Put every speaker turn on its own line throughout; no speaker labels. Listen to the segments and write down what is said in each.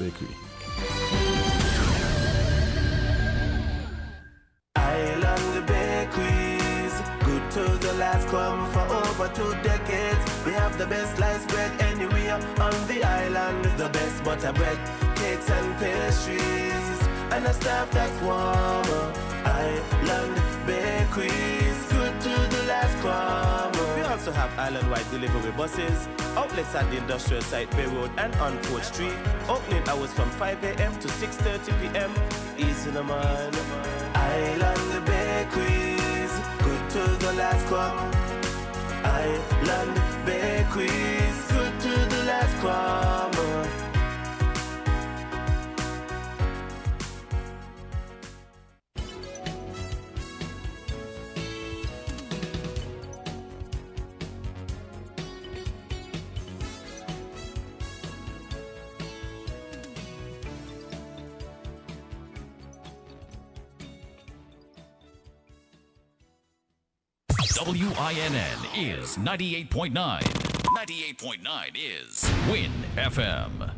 Bakery.
Island bakeries, good to the last come for over 2 decades. We have the best sliced bread anywhere on the island, the best butter bread, cakes and pastries, and a staff that's warmer. Island bakeries, good to the last crumb. We also have island-wide delivery buses, outlets at the industrial site Bay Road and on 4th Street, opening hours from 5 a.m. to 6:30 p.m. Easy no man. Island bakeries, good to the last crumb. Island bakeries, good to the last crumb.
WINN is 98.9. 98.9 is Win FM.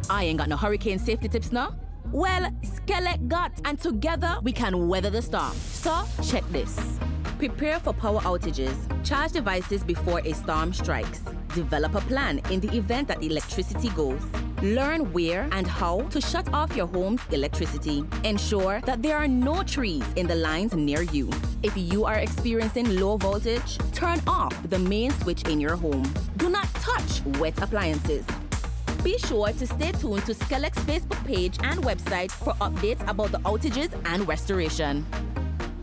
I ain't got no hurricane safety tips now. Well, Skellek got, and together we can weather the storm. So, check this. Prepare for power outages. Charge devices before a storm strikes. Develop a plan in the event that electricity goes. Learn where and how to shut off your home's electricity. Ensure that there are no trees in the lines near you. If you are experiencing low voltage, turn off the main switch in your home. Do not touch wet appliances. Be sure to stay tuned to Skellek's Facebook page and website for updates about the outages and restoration.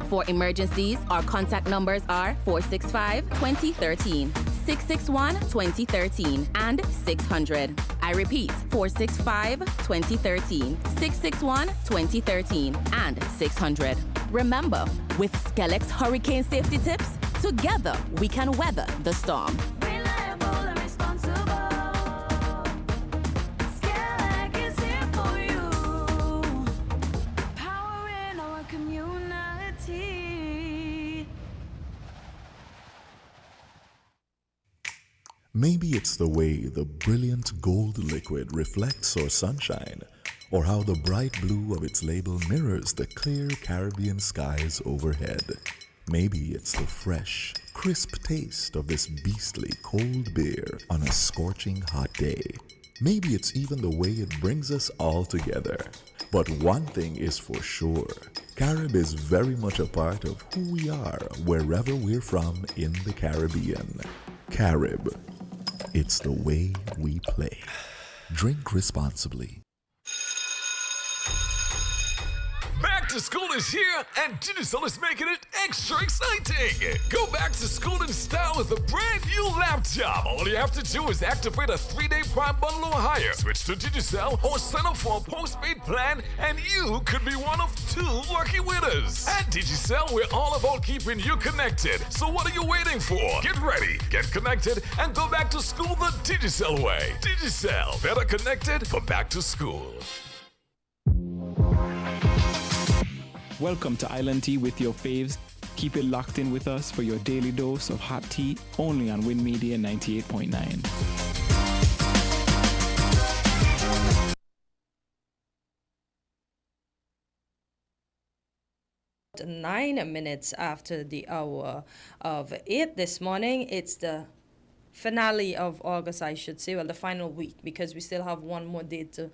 For emergencies, our contact numbers are 465-2013, 661-2013, and 600. I repeat, 465-2013, 661-2013, and 600. Remember, with Skellek's hurricane safety tips, together we can weather the storm.
Maybe it's the way the brilliant gold liquid reflects our sunshine, or how the bright blue of its label mirrors the clear Caribbean skies overhead. Maybe it's the fresh, crisp taste of this beastly cold beer on a scorching hot day. Maybe it's even the way it brings us all together. But one thing is for sure, Carib is very much a part of who we are wherever we're from in the Caribbean. Carib. It's the way we play. Drink responsibly.
Back to school is here, and Digicel is making it extra exciting. Go back to school in style with a brand new laptop. All you have to do is activate a 3-day Prime bundle or higher, switch to Digicel, or sign up for a postpaid plan, and you could be one of 2 lucky winners. At Digicel, we're all about keeping you connected. So what are you waiting for? Get ready, get connected, and go back to school the Digicel way. Digicel, better connected for back to school.
Welcome to Island Tea with your faves. Keep it locked in with us for your daily dose of hot tea, only on Win Media 98.9.
9 minutes after the hour of 8 this morning. It's the finale of August, I should say, well, the final week, because we still have one more day to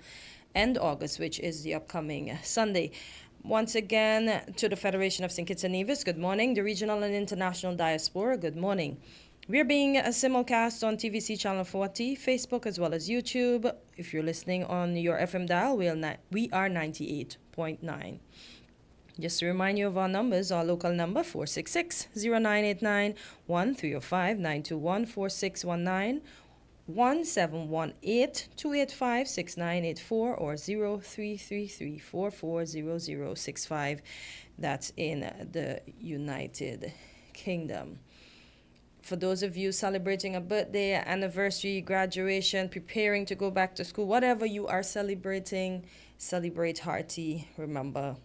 end August, which is the upcoming Sunday. Once again, to the Federation of St. Kitts and Nevis, good morning. The regional and international diaspora, good morning. We're being simulcast on TVC Channel 40, Facebook, as well as YouTube. If you're listening on your FM dial, we are 98.9. Just to remind you of our numbers, our local number 466-0989, 1305-921-4619, 1718-285-6984, or 0333-440065. That's in the United Kingdom. For those of you celebrating a birthday, anniversary, graduation, preparing to go back to school, whatever you are celebrating, celebrate hearty. Remember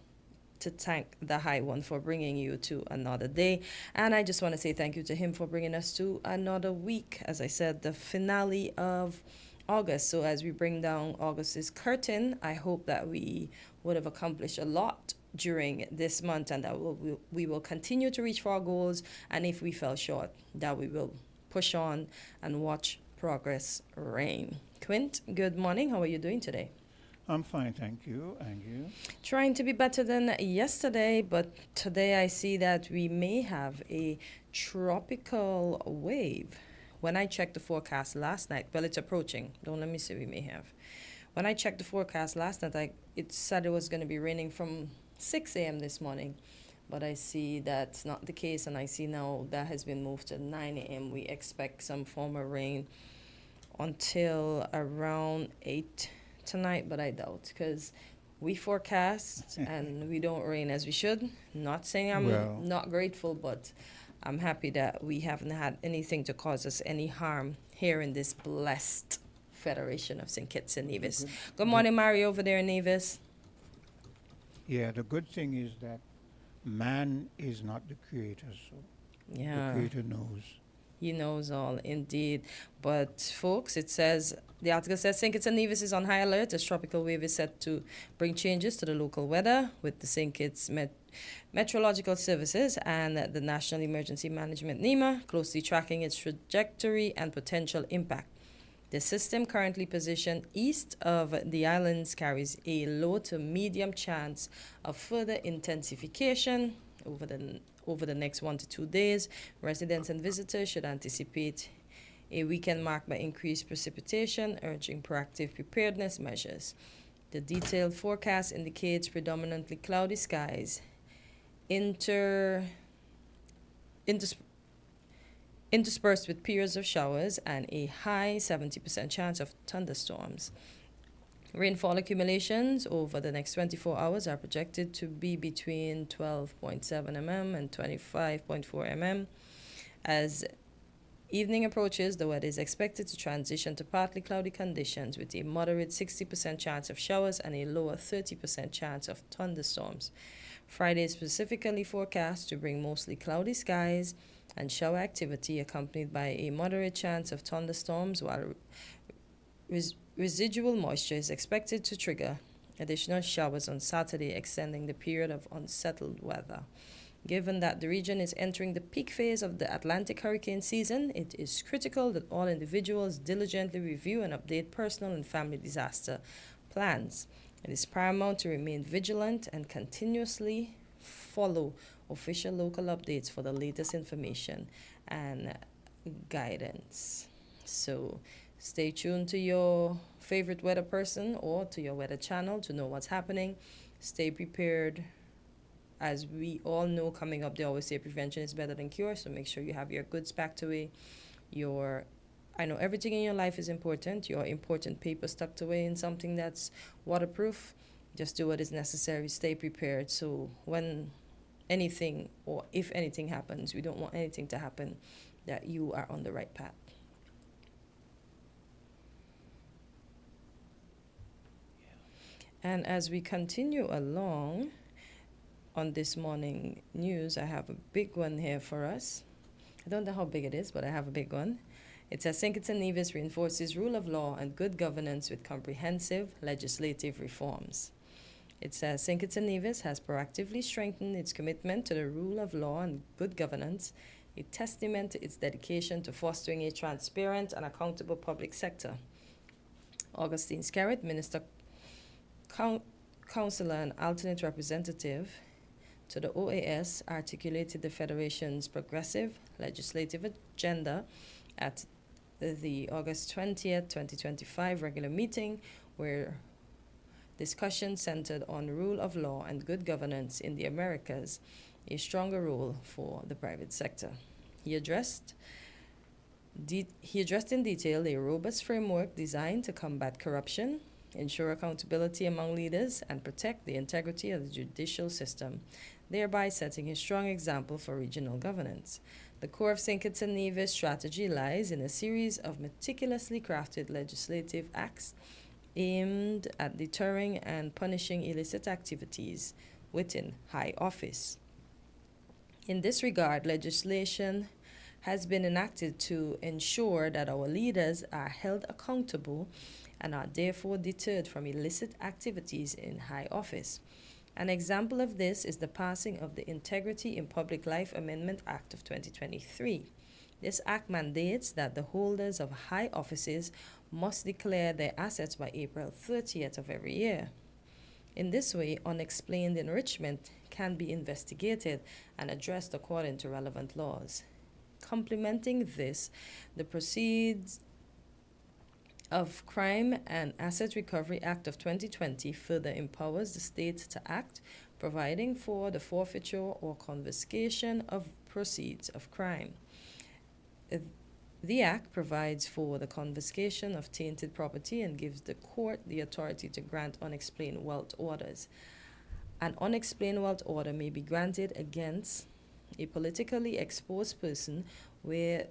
to thank the High One for bringing you to another day. And I just want to say thank you to him for bringing us to another week. As I said, the finale of August. So as we bring down August's curtain, I hope that we would have accomplished a lot during this month, and that we will continue to reach for our goals, and if we fell short, that we will push on and watch progress reign. Quint, good morning. How are you doing today?
I'm fine, thank you. And you?
Trying to be better than yesterday, but today I see that we may have a tropical wave. When I checked the forecast last night, well, it's approaching. Don't let me say we may have. When I checked the forecast last night, it said it was going to be raining from 6 a.m. this morning, but I see that's not the case, and I see now that has been moved to 9 a.m. We expect some form of rain until around 8 tonight, but I doubt, because we forecast and we don't rain as we should. Not saying I'm not grateful, but I'm happy that we haven't had anything to cause us any harm here in this blessed Federation of St. Kitts and Nevis. Good morning, Mario, over there in Nevis.
Yeah, the good thing is that man is not the creator, so the creator knows.
He knows all, indeed. But, folks, the article says St. Kitts and Nevis is on high alert as tropical wave is set to bring changes to the local weather, with the St. Kitts Meteorological Services and the National Emergency Management NEMA closely tracking its trajectory and potential impact. The system, currently positioned east of the islands, carries a low to medium chance of further intensification over the next 1 to 2 days. Residents and visitors should anticipate a weekend marked by increased precipitation, urging proactive preparedness measures. The detailed forecast indicates predominantly cloudy skies, interspersed with periods of showers, and a high 70% chance of thunderstorms. Rainfall accumulations over the next 24 hours are projected to be between 12.7 mm and 25.4 mm. As evening approaches, the weather is expected to transition to partly cloudy conditions, with a moderate 60% chance of showers and a lower 30% chance of thunderstorms. Friday is specifically forecast to bring mostly cloudy skies and shower activity, accompanied by a moderate chance of thunderstorms, while residual moisture is expected to trigger additional showers on Saturday, extending the period of unsettled weather. Given that the region is entering the peak phase of the Atlantic hurricane season, it is critical that all individuals diligently review and update personal and family disaster plans. It is paramount to remain vigilant and continuously follow official local updates for the latest information and guidance. So stay tuned to your favorite weather person or to your weather channel to know what's happening. Stay prepared. As we all know, coming up, they always say prevention is better than cure, so make sure you have your goods packed away. I know everything in your life is important. Your important papers tucked away in something that's waterproof. Just do what is necessary. Stay prepared. So when anything, or if anything happens, we don't want anything to happen, that you are on the right path. And as we continue along on this morning news, I have a big one here for us. I don't know how big it is, but I have a big one. It says St. Kitts and Nevis reinforces rule of law and good governance with comprehensive legislative reforms. It says St. Kitts and Nevis has proactively strengthened its commitment to the rule of law and good governance, a testament to its dedication to fostering a transparent and accountable public sector. Augustine Skerritt, Minister, Councillor, and alternate representative to the OAS, articulated the Federation's progressive legislative agenda at the August 20th, 2025 regular meeting, where discussion centered on rule of law and good governance in the Americas, a stronger role for the private sector. He addressed in detail a robust framework designed to combat corruption, ensure accountability among leaders, and protect the integrity of the judicial system, thereby setting a strong example for regional governance. The core of St. Kitts and Nevis' strategy lies in a series of meticulously crafted legislative acts aimed at deterring and punishing illicit activities within high office. In this regard, legislation has been enacted to ensure that our leaders are held accountable and are therefore deterred from illicit activities in high office. An example of this is the passing of the Integrity in Public Life Amendment Act of 2023. This act mandates that the holders of high offices must declare their assets by April 30th of every year. In this way, unexplained enrichment can be investigated and addressed according to relevant laws. Complementing this, the Proceeds of Crime and Asset Recovery Act of 2020 further empowers the state to act, providing for the forfeiture or confiscation of proceeds of crime. The Act provides for the confiscation of tainted property and gives the court the authority to grant unexplained wealth orders. An unexplained wealth order may be granted against a politically exposed person where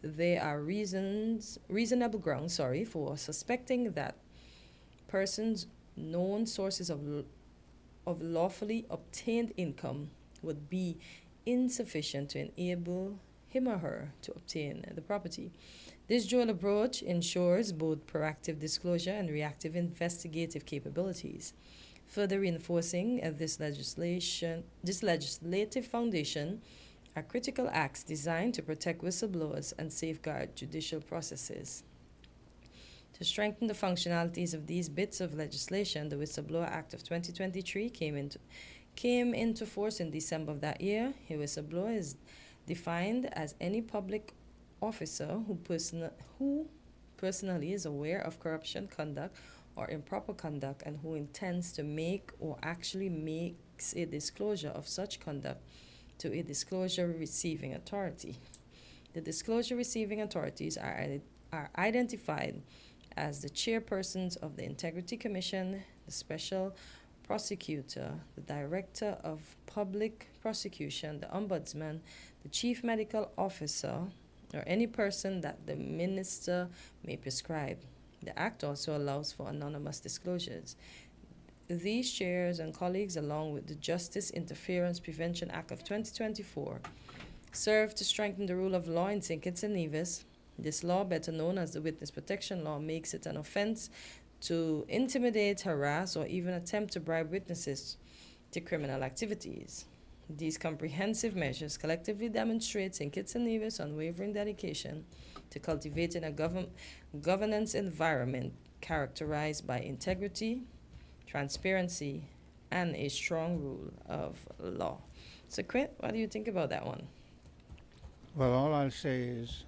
there are reasonable grounds for suspecting that person's known sources of lawfully obtained income would be insufficient to enable him or her to obtain the property. This dual approach ensures both proactive disclosure and reactive investigative capabilities. Further reinforcing this legislative foundation are critical acts designed to protect whistleblowers and safeguard judicial processes. To strengthen the functionalities of these bits of legislation, the Whistleblower Act of 2023 came into force in December of that year. A whistleblower is defined as any public officer who personally is aware of corruption conduct or improper conduct and who intends to make or actually makes a disclosure of such conduct to a disclosure receiving authority. The disclosure receiving authorities are identified as the chairpersons of the Integrity Commission, the Special Prosecutor, the Director of Public Prosecution, the Ombudsman, the Chief Medical Officer, or any person that the Minister may prescribe. The Act also allows for anonymous disclosures. These chairs and colleagues, along with the Justice Interference Prevention Act of 2024, serve to strengthen the rule of law in St. Kitts and Nevis. This law, better known as the Witness Protection Law, makes it an offense to intimidate, harass, or even attempt to bribe witnesses to criminal activities. These comprehensive measures collectively demonstrate St. Kitts and Nevis' unwavering dedication to cultivating a governance environment characterized by integrity, transparency, and a strong rule of law. So, Quint, what do you think about that one?
Well, all I'll say is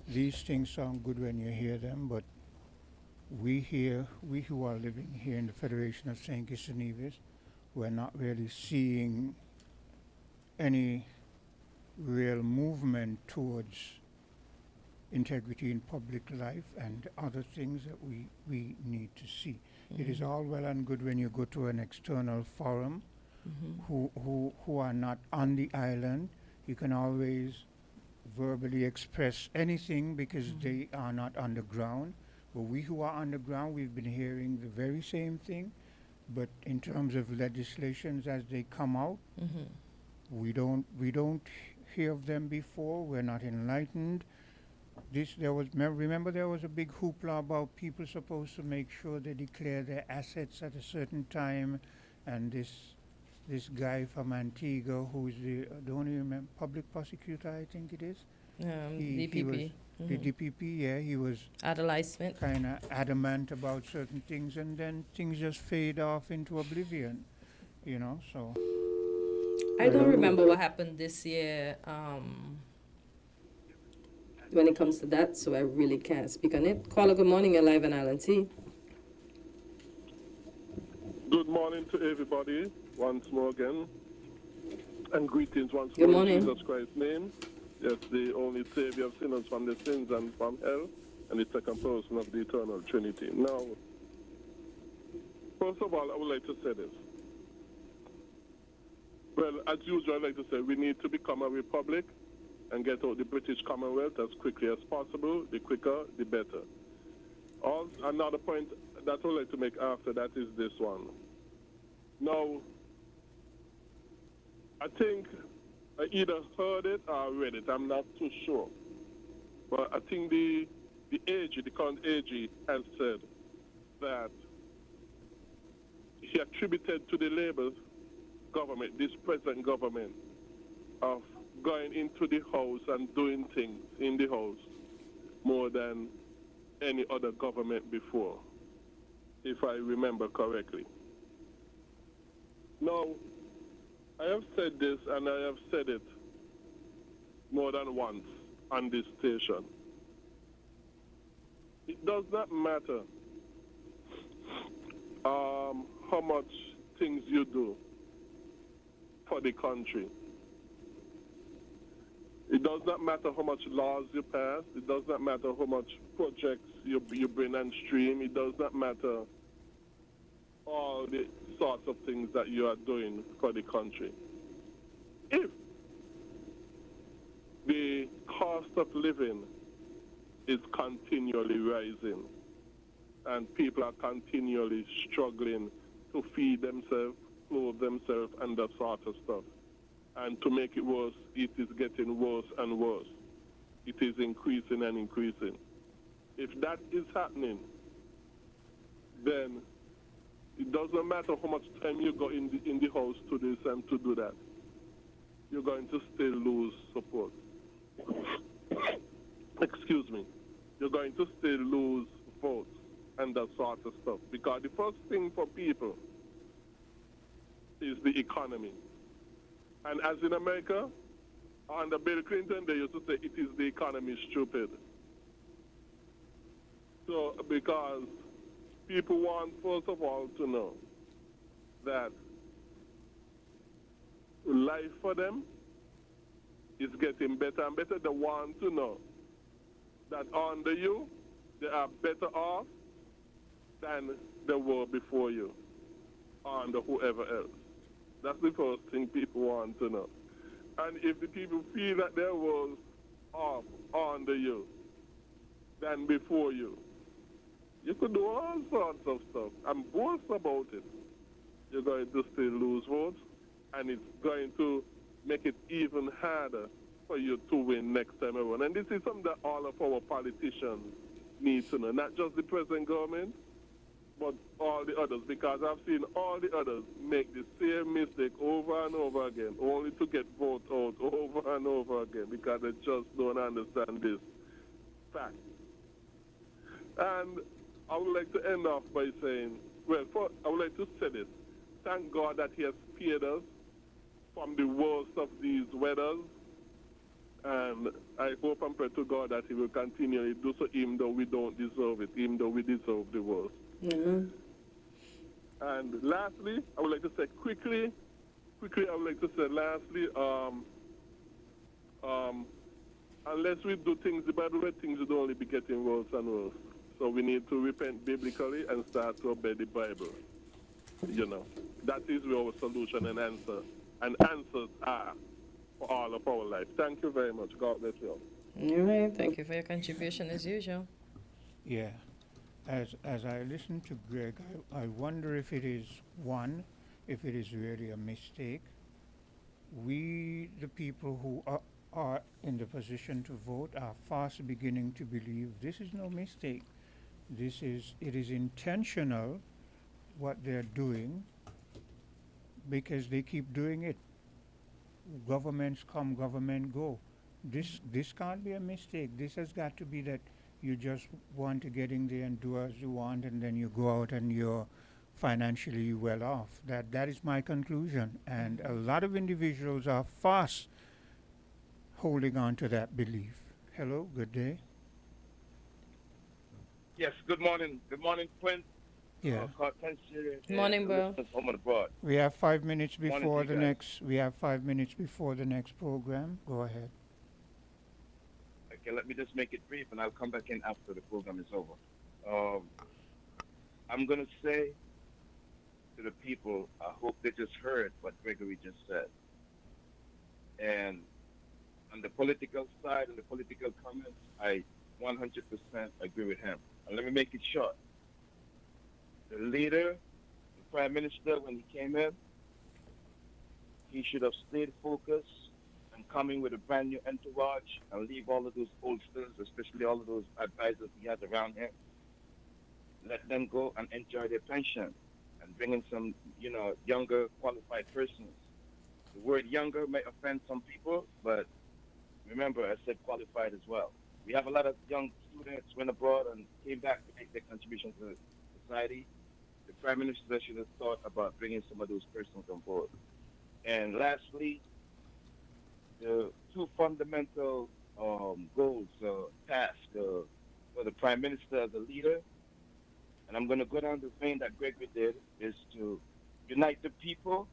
these things sound good when you hear them, but we who are living here in the Federation of St. Kitts and Nevis, we're not really seeing any real movement towards integrity in public life and other things that we need to see. Mm-hmm. It is all well and good when you go to an external forum who are not on the island. You can always verbally express anything because they are not on the ground. But we who are on the ground, we've been hearing the very same thing. But in terms of legislations as they come out, we don't hear of them before. We're not enlightened. Remember there was a big hoopla about people supposed to make sure they declare their assets at a certain time, and this this guy from Antigua who's the, I don't even remember, public prosecutor, I think it is. He was
DPP.
the DPP, yeah, he was
Advertisement.
kind of adamant about certain things, and then things just fade off into oblivion, you know. So
I don't remember what happened this year when it comes to that, so I really can't speak on it. Caller, good morning. You're live on Island T.
Good morning to everybody once more again, and greetings once
Good
more
morning.
in Jesus Christ's name. Yes, the only Savior of sinners from the sins and from hell, and the second person of the eternal Trinity. Now, first of all, I would like to say this. Well, as usual, I like to say we need to become a republic and get out the British Commonwealth as quickly as possible. The quicker, the better. Also, another point that I would like to make after that is this one. Now, I think I either heard it or read it. I'm not too sure. But I think the current AG, has said that he attributed to the Labour government, this present government, of going into the house and doing things in the house more than any other government before, if I remember correctly. Now, I have said this, and I have said it more than once on this station. It does not matter how much things you do for the country. It does not matter how much laws you pass. It does not matter how much projects you bring on stream. It does not matter all the sorts of things that you are doing for the country. If the cost of living is continually rising and people are continually struggling to feed themselves, clothe themselves, and that sort of stuff, and to make it worse, it is getting worse and worse. It is increasing and increasing. If that is happening, then it doesn't matter how much time you go in the house to this and to do that. You're going to still lose support. Excuse me. You're going to still lose votes and that sort of stuff. Because the first thing for people is the economy. And as in America, under Bill Clinton, they used to say it is the economy, stupid. So, because people want, first of all, to know that life for them is getting better and better. They want to know that under you, they are better off than they were before you, under whoever else. That's the first thing people want to know. And if the people feel that there was off under you than before you, you could do all sorts of stuff and boast about it. You're going to still lose votes, and it's going to make it even harder for you to win next time around. And this is something that all of our politicians need to know, not just the present government, but all the others, because I've seen all the others make the same mistake over and over again, only to get voted out over and over again, because they just don't understand this fact. And I would like to end off by saying, well, I would like to say this. Thank God that he has spared us from the worst of these weathers. And I hope and pray to God that he will continually do so, even though we don't deserve it, even though we deserve the worst.
Mm-hmm.
And lastly, I would like to say quickly, I would like to say lastly, unless we do things the Bible way, things will only be getting worse and worse. So we need to repent biblically and start to obey the Bible. You know, that is where our solution and answers are for all of our life. Thank you very much. God bless you all.
All right. Thank you for your contribution as usual.
yeah, as I listen to Greg, I wonder if it is really a mistake. We, the people who are in the position to vote, are fast beginning to believe this is no mistake. It is intentional what they're doing, because they keep doing it. Governments come, government go. This can't be a mistake. This has got to be that you just want to get in there and do as you want, and then you go out and you're financially well off. That is my conclusion. And a lot of individuals are fast holding on to that belief. Hello, good day.
Yes, good morning. Good morning, Quinn.
Yeah.
Good morning, bro.
Home and abroad.
We have 5 minutes
Morning to
before
you
the
guys.
next. We have 5 minutes before the next program. Go ahead.
Okay, let me just make it brief, and I'll come back in after the program is over. I'm going to say to the people, I hope they just heard what Gregory just said. And on the political side and the political comments, I 100% agree with him. And let me make it short. The leader, the prime minister, when he came in, he should have stayed focused and coming with a brand new entourage and leave all of those oldsters, especially all of those advisors he has around him. Let them go and enjoy their pension and bring in some, younger qualified persons. The word younger may offend some people, but remember, I said qualified as well. We have a lot of young students went abroad and came back to make their contribution to society. The Prime Minister should have thought about bringing some of those persons on board. And lastly, the two fundamental goals, tasks for the Prime Minister as a leader, and I'm going to go down the vein that Gregory did, is to unite the people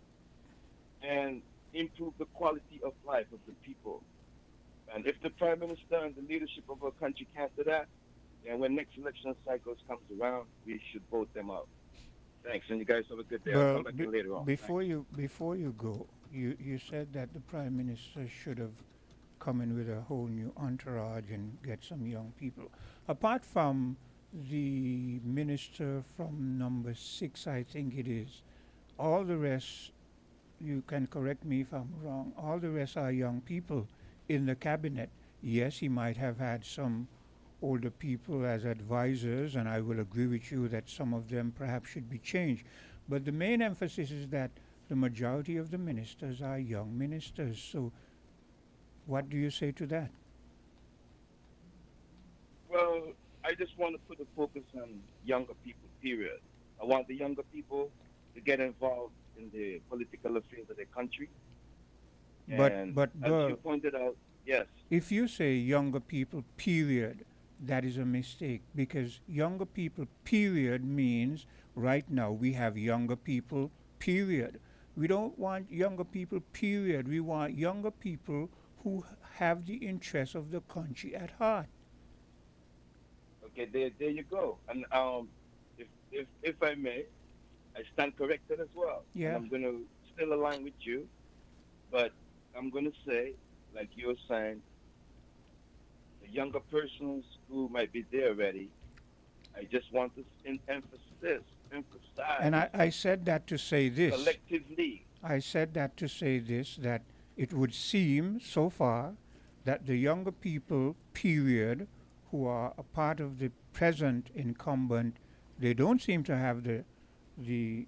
and improve the quality of life of the people. And if the Prime Minister and the leadership of our country can't do that, then when next election cycles comes around, we should vote them out. Thanks, and you guys have a good day. I'll
Well,
come back in later on.
before you go, you said that the Prime Minister should have come in with a whole new entourage and get some young people. Apart from the minister from number 6, I think it is, all the rest, you can correct me if I'm wrong, all the rest are young people in the cabinet. Yes, he might have had some older people as advisors, and I will agree with you that some of them perhaps should be changed. But the main emphasis is that the majority of the ministers are young ministers. So what do you say to that?
Well, I just want to put the focus on younger people, period. I want the younger people to get involved in the political affairs of their country.
But
as you pointed out, yes.
If you say younger people, period, that is a mistake, because younger people, period, means right now we have younger people, period. We don't want younger people, period. We want younger people who have the interests of the country at heart.
Okay, there you go. And if I may, I stand corrected as well.
Yeah.
And I'm going to still align with you, but I'm going to say, like you were saying, the younger persons who might be there already, I just want to emphasize.
And I said that to say this.
Collectively.
I said that to say this, that it would seem so far that the younger people, period, who are a part of the present incumbent, they don't seem to have the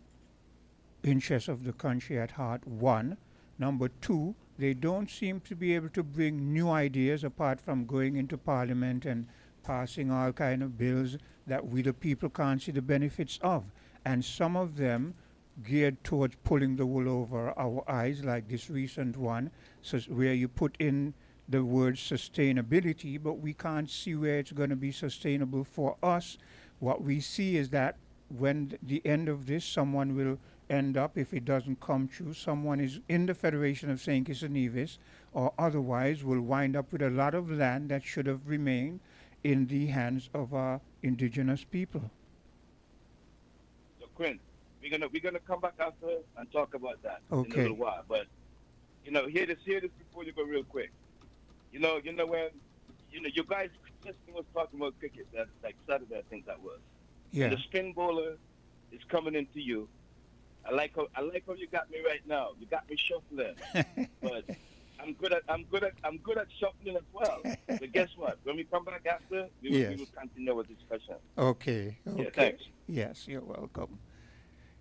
interests of the country at heart, one. Number two, they don't seem to be able to bring new ideas apart from going into parliament and passing all kind of bills that we the people can't see the benefits of. And some of them geared towards pulling the wool over our eyes, like this recent one, so where you put in the word sustainability, but we can't see where it's going to be sustainable for us. What we see is that when the end of this, someone will end up, if it doesn't come true, someone is in the Federation of St. Kitts and Nevis, or otherwise will wind up with a lot of land that should have remained in the hands of our indigenous people.
So, Quinn, we're gonna come back after and talk about that in a
Okay.
little while. But hear this before you go real quick. When you guys just was talking about cricket that like Saturday, I think that was.
Yeah.
And the spin bowler is coming into you. I like how you got me right now. You got me shuffling, but I'm good at shuffling as well. But guess what? When we come back after, we will continue our discussion.
Okay.
Yeah, thanks.
Yes, you're welcome.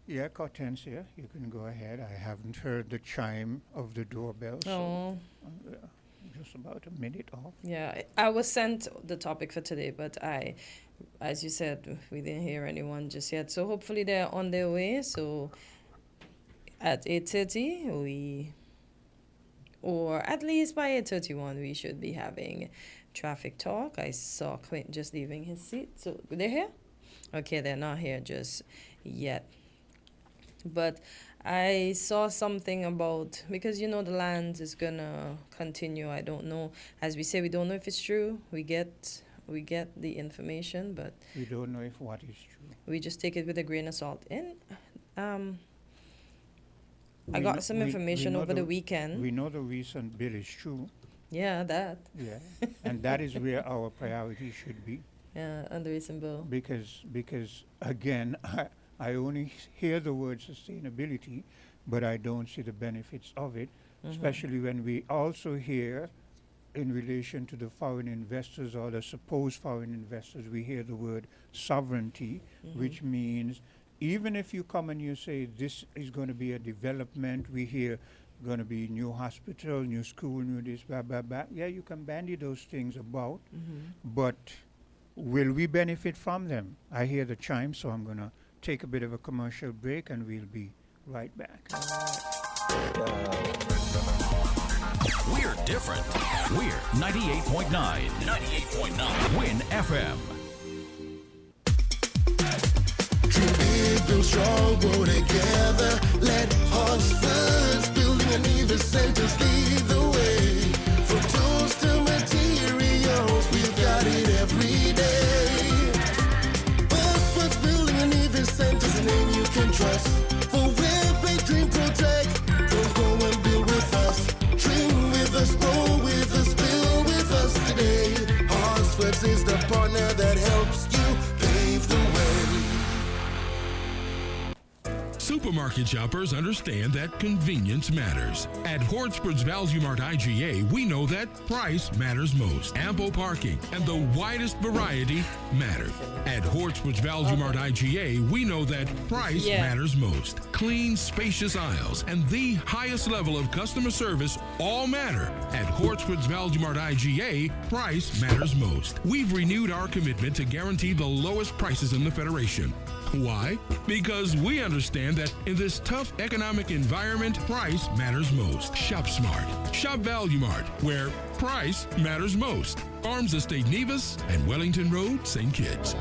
Yeah, Hortensia, you can go ahead. I haven't heard the chime of the doorbell, so
Oh,
just about a minute off.
yeah. I was sent the topic for today, but as you said, we didn't hear anyone just yet. So hopefully they're on their way. So at 8:30, or at least by 8:31, we should be having traffic talk. I saw Clint just leaving his seat. So they're here? Okay, they're not here just yet. But I saw something about, because the land is gonna continue. I don't know. As we say, we don't know if it's true. We get the information, but
We don't know if what is true.
we just take it with a grain of salt. And I
We
got
know-
some
we
information
know
over the weekend.
We know the recent bill is true.
Yeah, that.
Yeah, and that is where our priority should be,
Yeah, under recent bill.
because again, I only hear the word sustainability, but I don't see the benefits of it, especially when we also hear, in relation to the foreign investors or the supposed foreign investors, we hear the word sovereignty, which means even if you come and you say this is going to be a development, we hear going to be new hospital, new school, new this, blah, blah, blah. Yeah, you can bandy those things about, but will we benefit from them? I hear the chime, so I'm going to take a bit of a commercial break and we'll be right back.
We're different. We're 98.9. 98.9. Win FM.
Big, build strong, grow together. Let Hosford's building and even centers lead the way. From tools to materials, we've got it every day. Hosford's building and even centers, a name you can trust. For where they dream protect, don't go and build with us. Dream with us, grow with us, build with us today. Hosford's is the partner that helps you pave the way.
Supermarket shoppers understand that convenience matters. At Hortspur's Value Mart IGA, we know that price matters most. Ample parking and the widest variety matter. At Hortspur's Value Mart IGA, we know that price matters most. Clean, spacious aisles and the highest level of customer service all matter. At Hortspur's Value Mart IGA, price matters most. We've renewed our commitment to guarantee the lowest prices in the Federation. Why? Because we understand that in this tough economic environment, price matters most. Shop smart. Shop Value Mart, where price matters most. Farms Estate Nevis and Wellington Road, St. Kitts.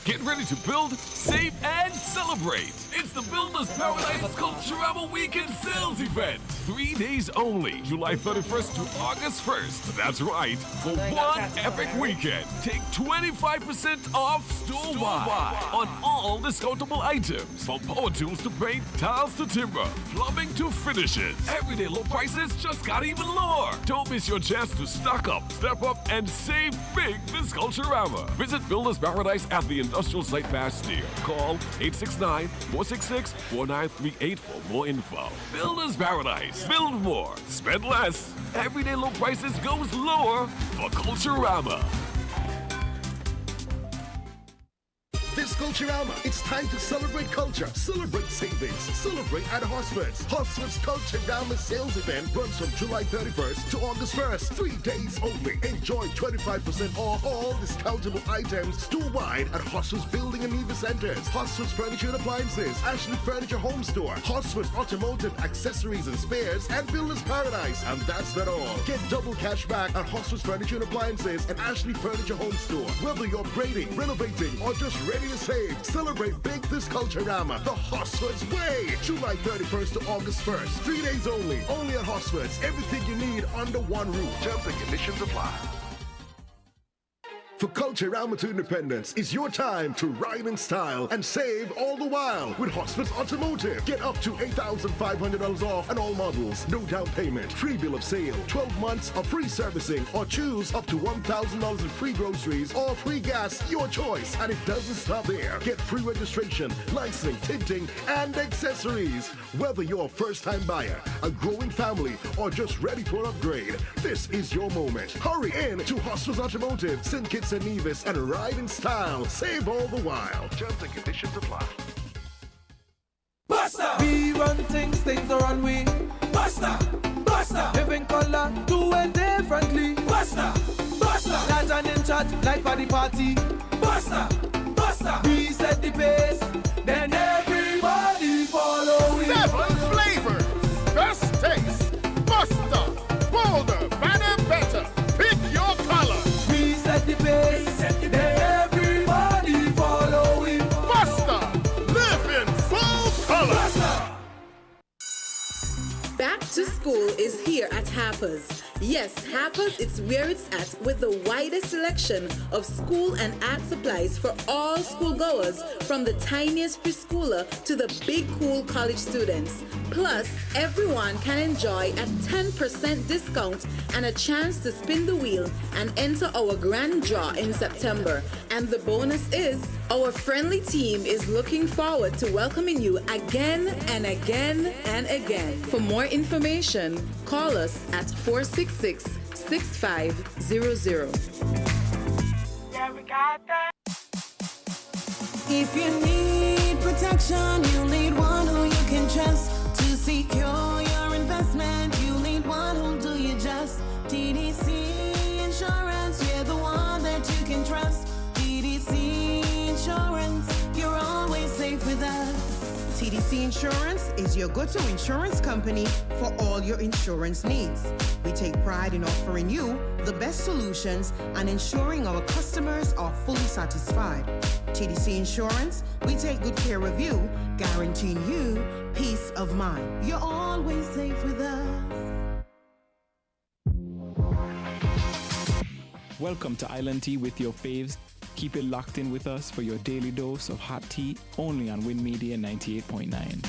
Get ready to build, save, and celebrate. It's the Builders Paradise Culturama Weekend Sales Event. 3 days only, July 31st to August 1st. That's right, for one epic weekend. Take 25% off store-wide on all discountable items. From power tools to paint, tiles to timber, plumbing to finishes. Everyday low prices just got even lower. Don't miss your chance to stock up, step up, and save big this Culturama. Visit Builders Paradise at the Industrial Site Bastille. Call 869-466-4938 for more info. Builders Paradise. Build more. Spend less. Everyday low prices goes lower for Culturama.
This Culturama, it's time to celebrate culture, celebrate savings, celebrate at Hosford's. Hosford's Culturama sales event runs from July 31st to August 1st. 3 days only. Enjoy 25% off all discountable items store-wide at Hosford's Building and Nevis Centers, Hosford's Furniture and Appliances, Ashley Furniture Home Store, Hosford's Automotive Accessories and Spares, and Builders Paradise. And that's not all. Get double cash back at Hosford's Furniture and Appliances and Ashley Furniture Home Store. Whether you're upgrading, renovating, or just ready to save, celebrate big this Culturama the Hosford's way. July 31st to August 1st. 3 days only at Hosford's. Everything you need under one roof. Terms and conditions apply. For Culturama to Independence is your time to ride in style and save all the while with Hosford's Automotive. Get up to $8,500 off on all models. No down payment, free bill of sale, 12 months of free servicing, or choose up to $1,000 in free groceries or free gas, your choice. And it doesn't stop there. Get free registration, licensing, tinting, and accessories. Whether you're a first-time buyer, a growing family, or just ready for an upgrade, this is your moment. Hurry in to Hosford's Automotive, St. Kitts Kitts and Nevis and ride in style. Save all the while. Terms and conditions apply.
Basta! We run things are run we. Basta! Basta! Living color, do it differently. Basta! Basta! Large and in charge, like for the party. Basta! Basta! We set the pace, then everybody follow it.
7 flavors, best taste. Buster, bolder, better, better. Pick your color.
We set the pace, then everybody follow it.
Buster, live in full color.
Basta!
Back to school is here at Harper's. Yes, Harper's, it's where it's at with the widest selection of school and art supplies for all schoolgoers, from the tiniest preschooler to the big cool college students. Plus, everyone can enjoy a 10% discount and a chance to spin the wheel and enter our grand draw in September. And the bonus is, our friendly team is looking forward to welcoming you again and again and again. For more information, call us at 466-6500.
Yeah, we got that.
If you need protection, you need one who you can trust to secure your investment. You need one who'll do you just. TDC Insurance, you're the one that you can trust. TDC Insurance, you're always safe with us.
TDC Insurance is your go-to insurance company for all your insurance needs. We take pride in offering you the best solutions and ensuring our customers are fully satisfied. TDC Insurance, we take good care of you, guaranteeing you peace of mind.
You're always safe with us.
Welcome to Island Tea with your faves. Keep it locked in with us for your daily dose of hot tea, only on Win Media 98.9.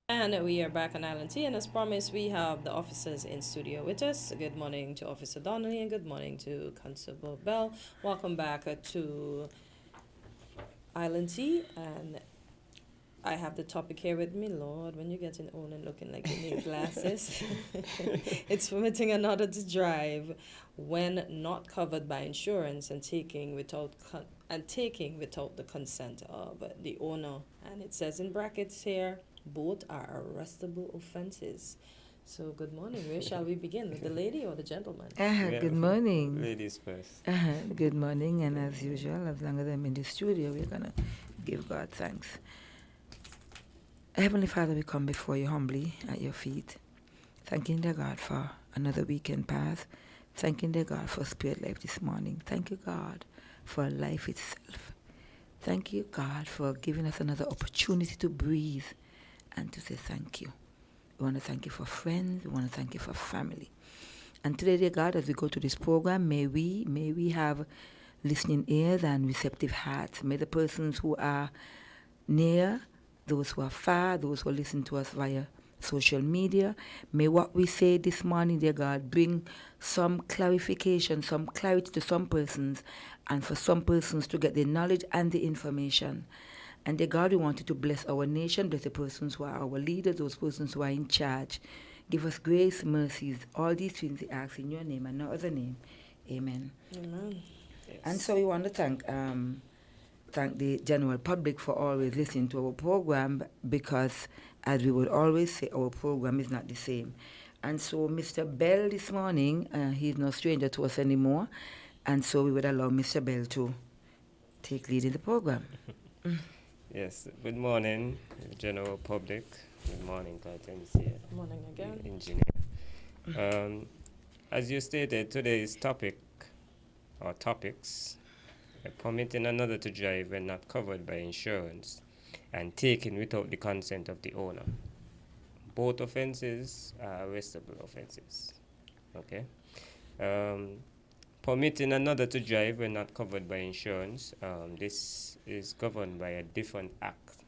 And we are back on Island Tea, and as promised, we have the officers in studio with us. Good morning to Officer Donnelly, and good morning to Constable Bell. Welcome back to Island Tea, and I have the topic here with me. Lord, when you get in old and looking like you need glasses, it's permitting another to drive when not covered by insurance and taking without the consent of the owner. And it says in brackets here, both are arrestable offenses. So good morning. Where shall we begin? With the lady or the gentleman?
Good morning.
Ladies first.
Good morning, and as usual, as long as I'm in the studio, we're going to give God thanks. Heavenly Father, we come before you humbly at your feet, thanking dear God for another weekend pass, thanking dear God for spirit life this morning. Thank you, God, for life itself. Thank you, God, for giving us another opportunity to breathe and to say thank you. We want to thank you for friends. We want to thank you for family. And today, dear God, as we go to this program, may we have listening ears and receptive hearts. May the persons who are near, those who are far, those who listen to us via social media, may what we say this morning, dear God, bring some clarification, some clarity to some persons, and for some persons to get the knowledge and the information. And dear God, we want you to bless our nation, bless the persons who are our leaders, those persons who are in charge. Give us grace, mercies, all these things we ask in your name and no other name. Amen.
Amen.
Yes. And so we want to thank the general public for always listening to our program, because, as we would always say, our program is not the same. And so Mr. Bell this morning, he's no stranger to us anymore, and so we would allow Mr. Bell to take lead in the program.
Yes, good morning, general public. Good morning, Clayton. Good
morning again.
Engineer. As you stated, today's topic, or topics, permitting another to drive when not covered by insurance and taken without the consent of the owner. Both offenses are arrestable offenses. Okay? Permitting another to drive when not covered by insurance, this is governed by a different act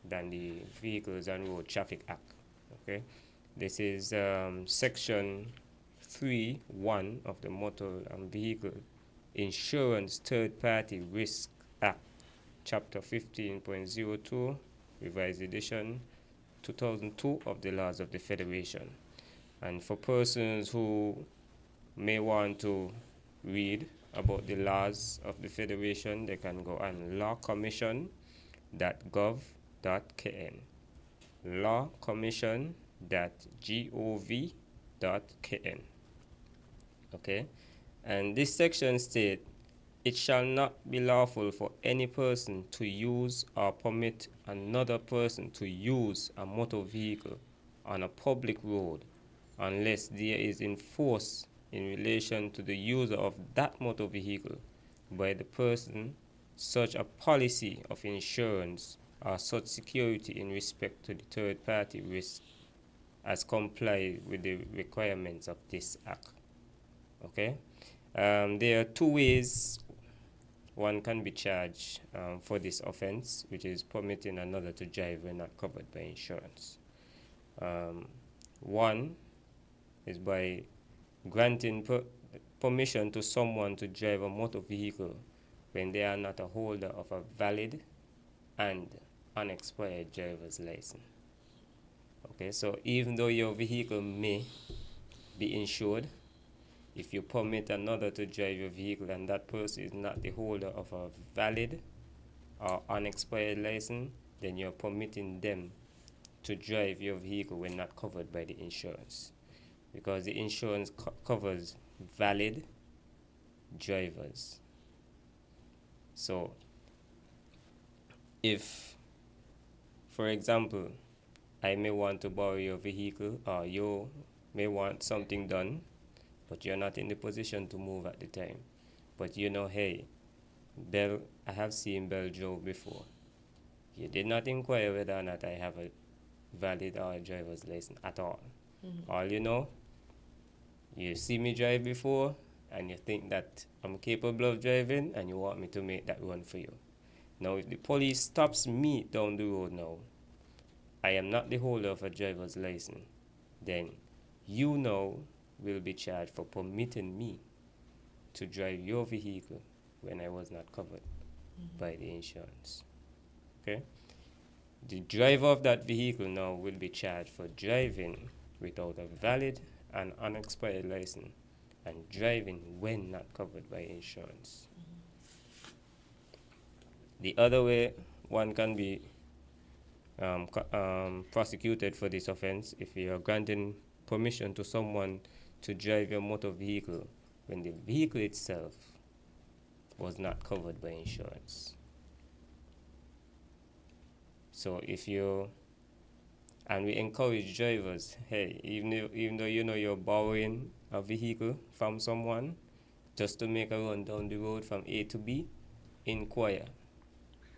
than the Vehicles and Road Traffic Act. Okay? This is Section 3.1 of the Motor and Vehicle Insurance Third Party Risk Act, Chapter 15.02, Revised Edition 2002 of the Laws of the Federation. And for persons who may want to read about the laws of the Federation, they can go on lawcommission.gov.kn. lawcommission.gov.kn. Okay? And this section states, it shall not be lawful for any person to use or permit another person to use a motor vehicle on a public road unless there is in force in relation to the user of that motor vehicle by the person such a policy of insurance or such security in respect to the third party risk as comply with the requirements of this act. Okay? There are two ways one can be charged for this offense, which is permitting another to drive when not covered by insurance. One is by granting permission to someone to drive a motor vehicle when they are not a holder of a valid and unexpired driver's license. Okay, so even though your vehicle may be insured, if you permit another to drive your vehicle and that person is not the holder of a valid or unexpired license, then you're permitting them to drive your vehicle when not covered by the insurance. Because the insurance covers valid drivers. So, if, for example, I may want to borrow your vehicle, or you may want something done, but you're not in the position to move at the time. But you know, hey, Bell, I have seen Bell drove before. You did not inquire whether or not I have a valid or a driver's license at all. Mm-hmm. All you know, you see me drive before, and you think that I'm capable of driving, and you want me to make that run for you. Now, if the police stops me down the road now, I am not the holder of a driver's license, then you now will be charged for permitting me to drive your vehicle when I was not covered by the insurance. Okay? The driver of that vehicle now will be charged for driving without a valid and unexpired license and driving when not covered by insurance. The other way one can be prosecuted for this offense if you are granting permission to someone to drive your motor vehicle when the vehicle itself was not covered by insurance. So if you, and we encourage drivers, hey, even though you know you're borrowing a vehicle from someone just to make a run down the road from A to B, inquire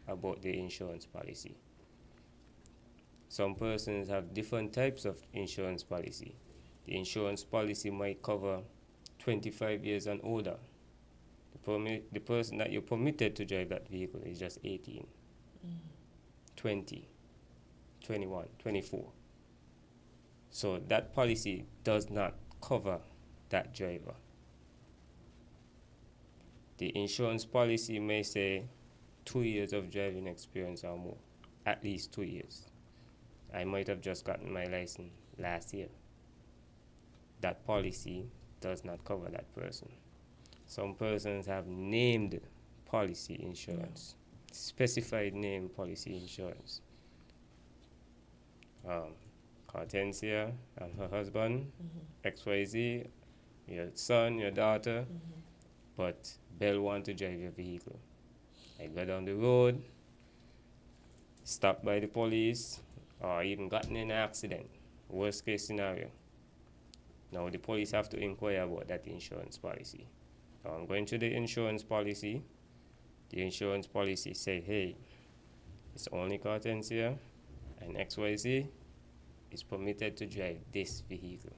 about the insurance policy. Some persons have different types of insurance policy. The insurance policy might cover 25 years and older. The person that you're permitted to drive that vehicle is just 18, 20, 21, 24. So that policy does not cover that driver. The insurance policy may say 2 years of driving experience or more, at least 2 years. I might have just gotten my license last year. That policy does not cover that person. Some persons have named policy insurance, specified name policy insurance. Hortensia and her husband, XYZ, your son, your daughter, but Bell want to drive your vehicle. I go down the road, stopped by the police, or even gotten in an accident, worst case scenario. Now the police have to inquire about that insurance policy. Now I'm going to the insurance policy. The insurance policy say, hey, it's only Hortensia and XYZ is permitted to drive this vehicle.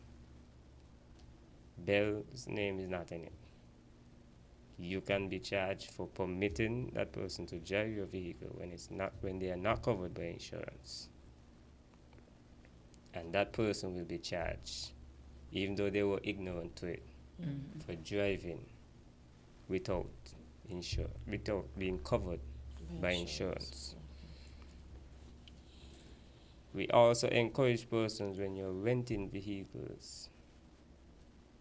Bell's name is not in it. You can be charged for permitting that person to drive your vehicle when they are not covered by insurance. And that person will be charged, even though they were ignorant to it, for driving without being covered by insurance. We also encourage persons, when you're renting vehicles,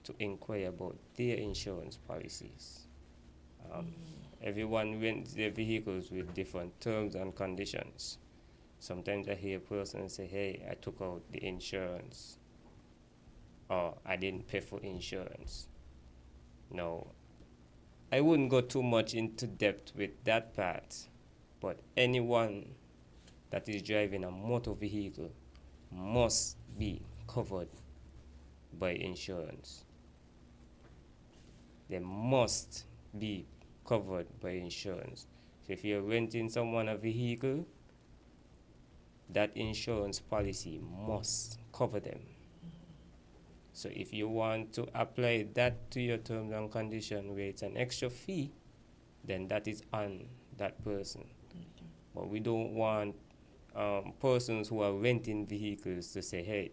to inquire about their insurance policies. Everyone rents their vehicles with different terms and conditions. Sometimes I hear a person say, hey, I took out the insurance, or I didn't pay for insurance. No, I wouldn't go too much into depth with that part, but anyone that is driving a motor vehicle must be covered by insurance. They must be covered by insurance. So if you're renting someone a vehicle, that insurance policy must cover them. So if you want to apply that to your terms and conditions where it's an extra fee, then that is on that person. But we don't want persons who are renting vehicles to say, hey,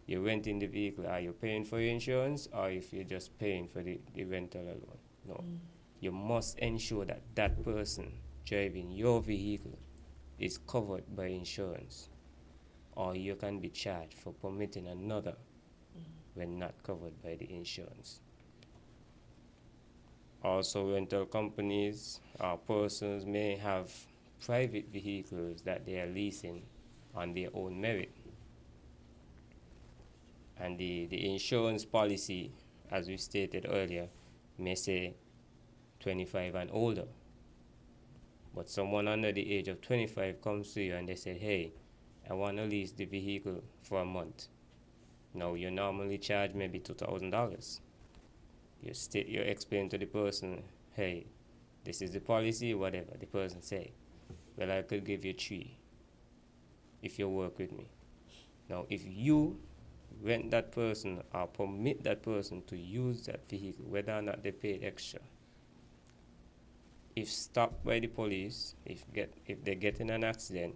you're renting the vehicle, are you paying for your insurance, or if you're just paying for the rental alone? No. You must ensure that that person driving your vehicle is covered by insurance, or you can be charged for permitting another when not covered by the insurance. Also, rental companies or persons may have private vehicles that they are leasing on their own merit. And the insurance policy, as we stated earlier, may say 25 and older. But someone under the age of 25 comes to you and they say, hey, I want to lease the vehicle for a month. Now, you normally charge maybe $2,000. You explain to the person, hey, this is the policy, whatever. The person say, well, I could give you 3 if you work with me. Now, if you rent that person or permit that person to use that vehicle, whether or not they paid extra, if stopped by the police, if they get in an accident,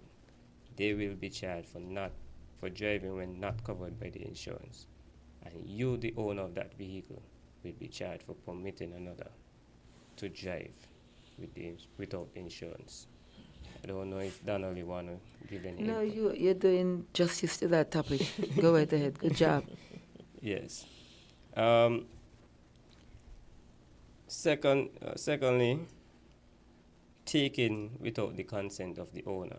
they will be charged for driving when not covered by the insurance. And you, the owner of that vehicle, will be charged for permitting another to drive without insurance. I don't know if Donnelly want to give any
No,
input.
you're doing justice to that topic. Go right ahead. Good job.
Yes. Secondly, taken without the consent of the owner.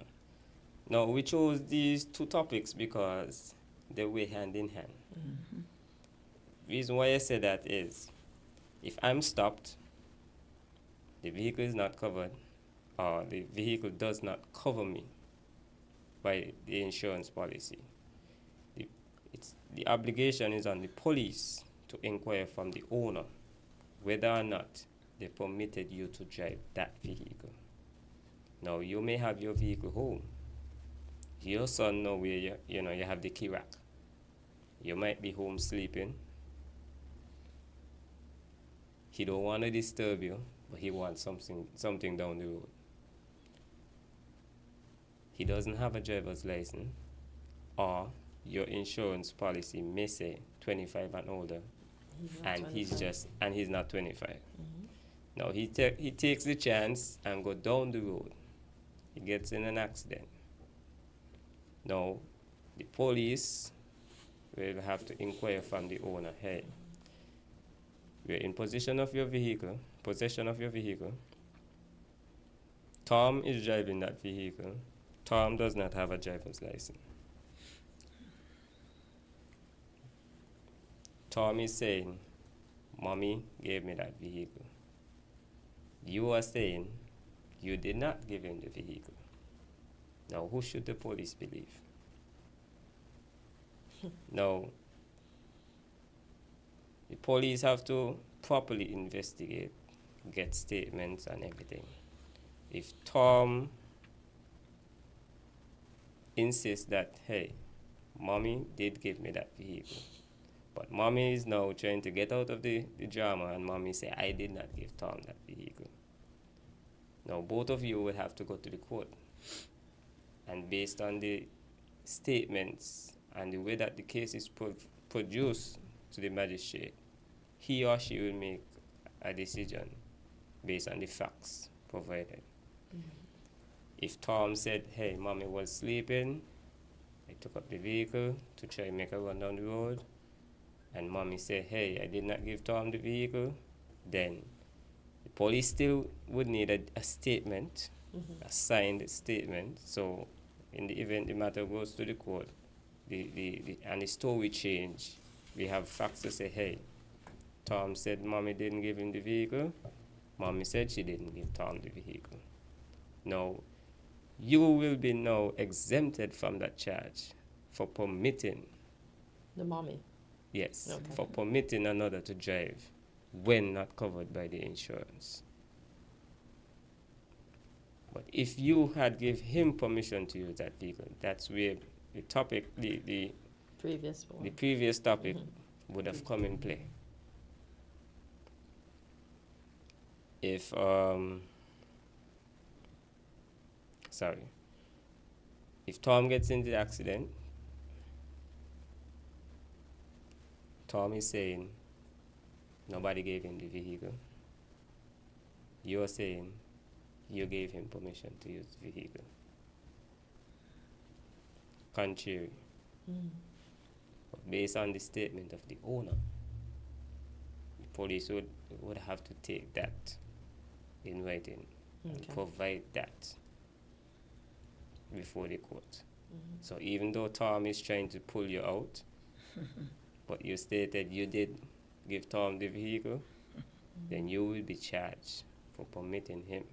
Now, we chose these 2 topics because they were hand in hand. Reason why I say that is, if I'm stopped, the vehicle is not covered, or the vehicle does not cover me by the insurance policy, the obligation is on the police to inquire from the owner whether or not they permitted you to drive that vehicle. Now, you may have your vehicle home. Your son know where you have the key rack. You might be home sleeping. He don't want to disturb you, but he wants something down the road. He doesn't have a driver's license, or your insurance policy may say 25 and older, and he's not 25. Now he takes the chance and go down the road. He gets in an accident. Now the police will have to inquire from the owner, hey, we're in possession of your vehicle. Tom is driving that vehicle. Tom does not have a driver's license. Tom is saying, Mommy gave me that vehicle. You are saying you did not give him the vehicle. Now, who should the police believe? Now, the police have to properly investigate, get statements and everything. If Tom insists that, hey, Mommy did give me that vehicle, but Mommy is now trying to get out of the drama, and Mommy say, I did not give Tom that vehicle. Now, both of you will have to go to the court. And based on the statements and the way that the case is produced to the magistrate, he or she will make a decision based on the facts provided. If Tom said, hey, Mommy was sleeping, I took up the vehicle to try and make a run down the road, and mommy say, hey, I did not give Tom the vehicle, then the police still would need a statement, a signed statement. So in the event the matter goes to the court, and the story change, we have facts to say, hey, Tom said mommy didn't give him the vehicle. Mommy said she didn't give Tom the vehicle. Now, you will be now exempted from that charge for permitting.
The mommy.
Yes,
Okay.
for permitting another to drive when not covered by the insurance. But if you had give him permission to use that vehicle, that's where the topic, the
Previous one.
the previous topic would have come in play. If if Tom gets into the accident, Tom is saying nobody gave him the vehicle. You're saying you gave him permission to use the vehicle. Contrary. But based on the statement of the owner, the police would have to take that in writing and provide that before the court. So even though Tom is trying to pull you out, but you stated you did give Tom the vehicle, then you will be charged for permitting him.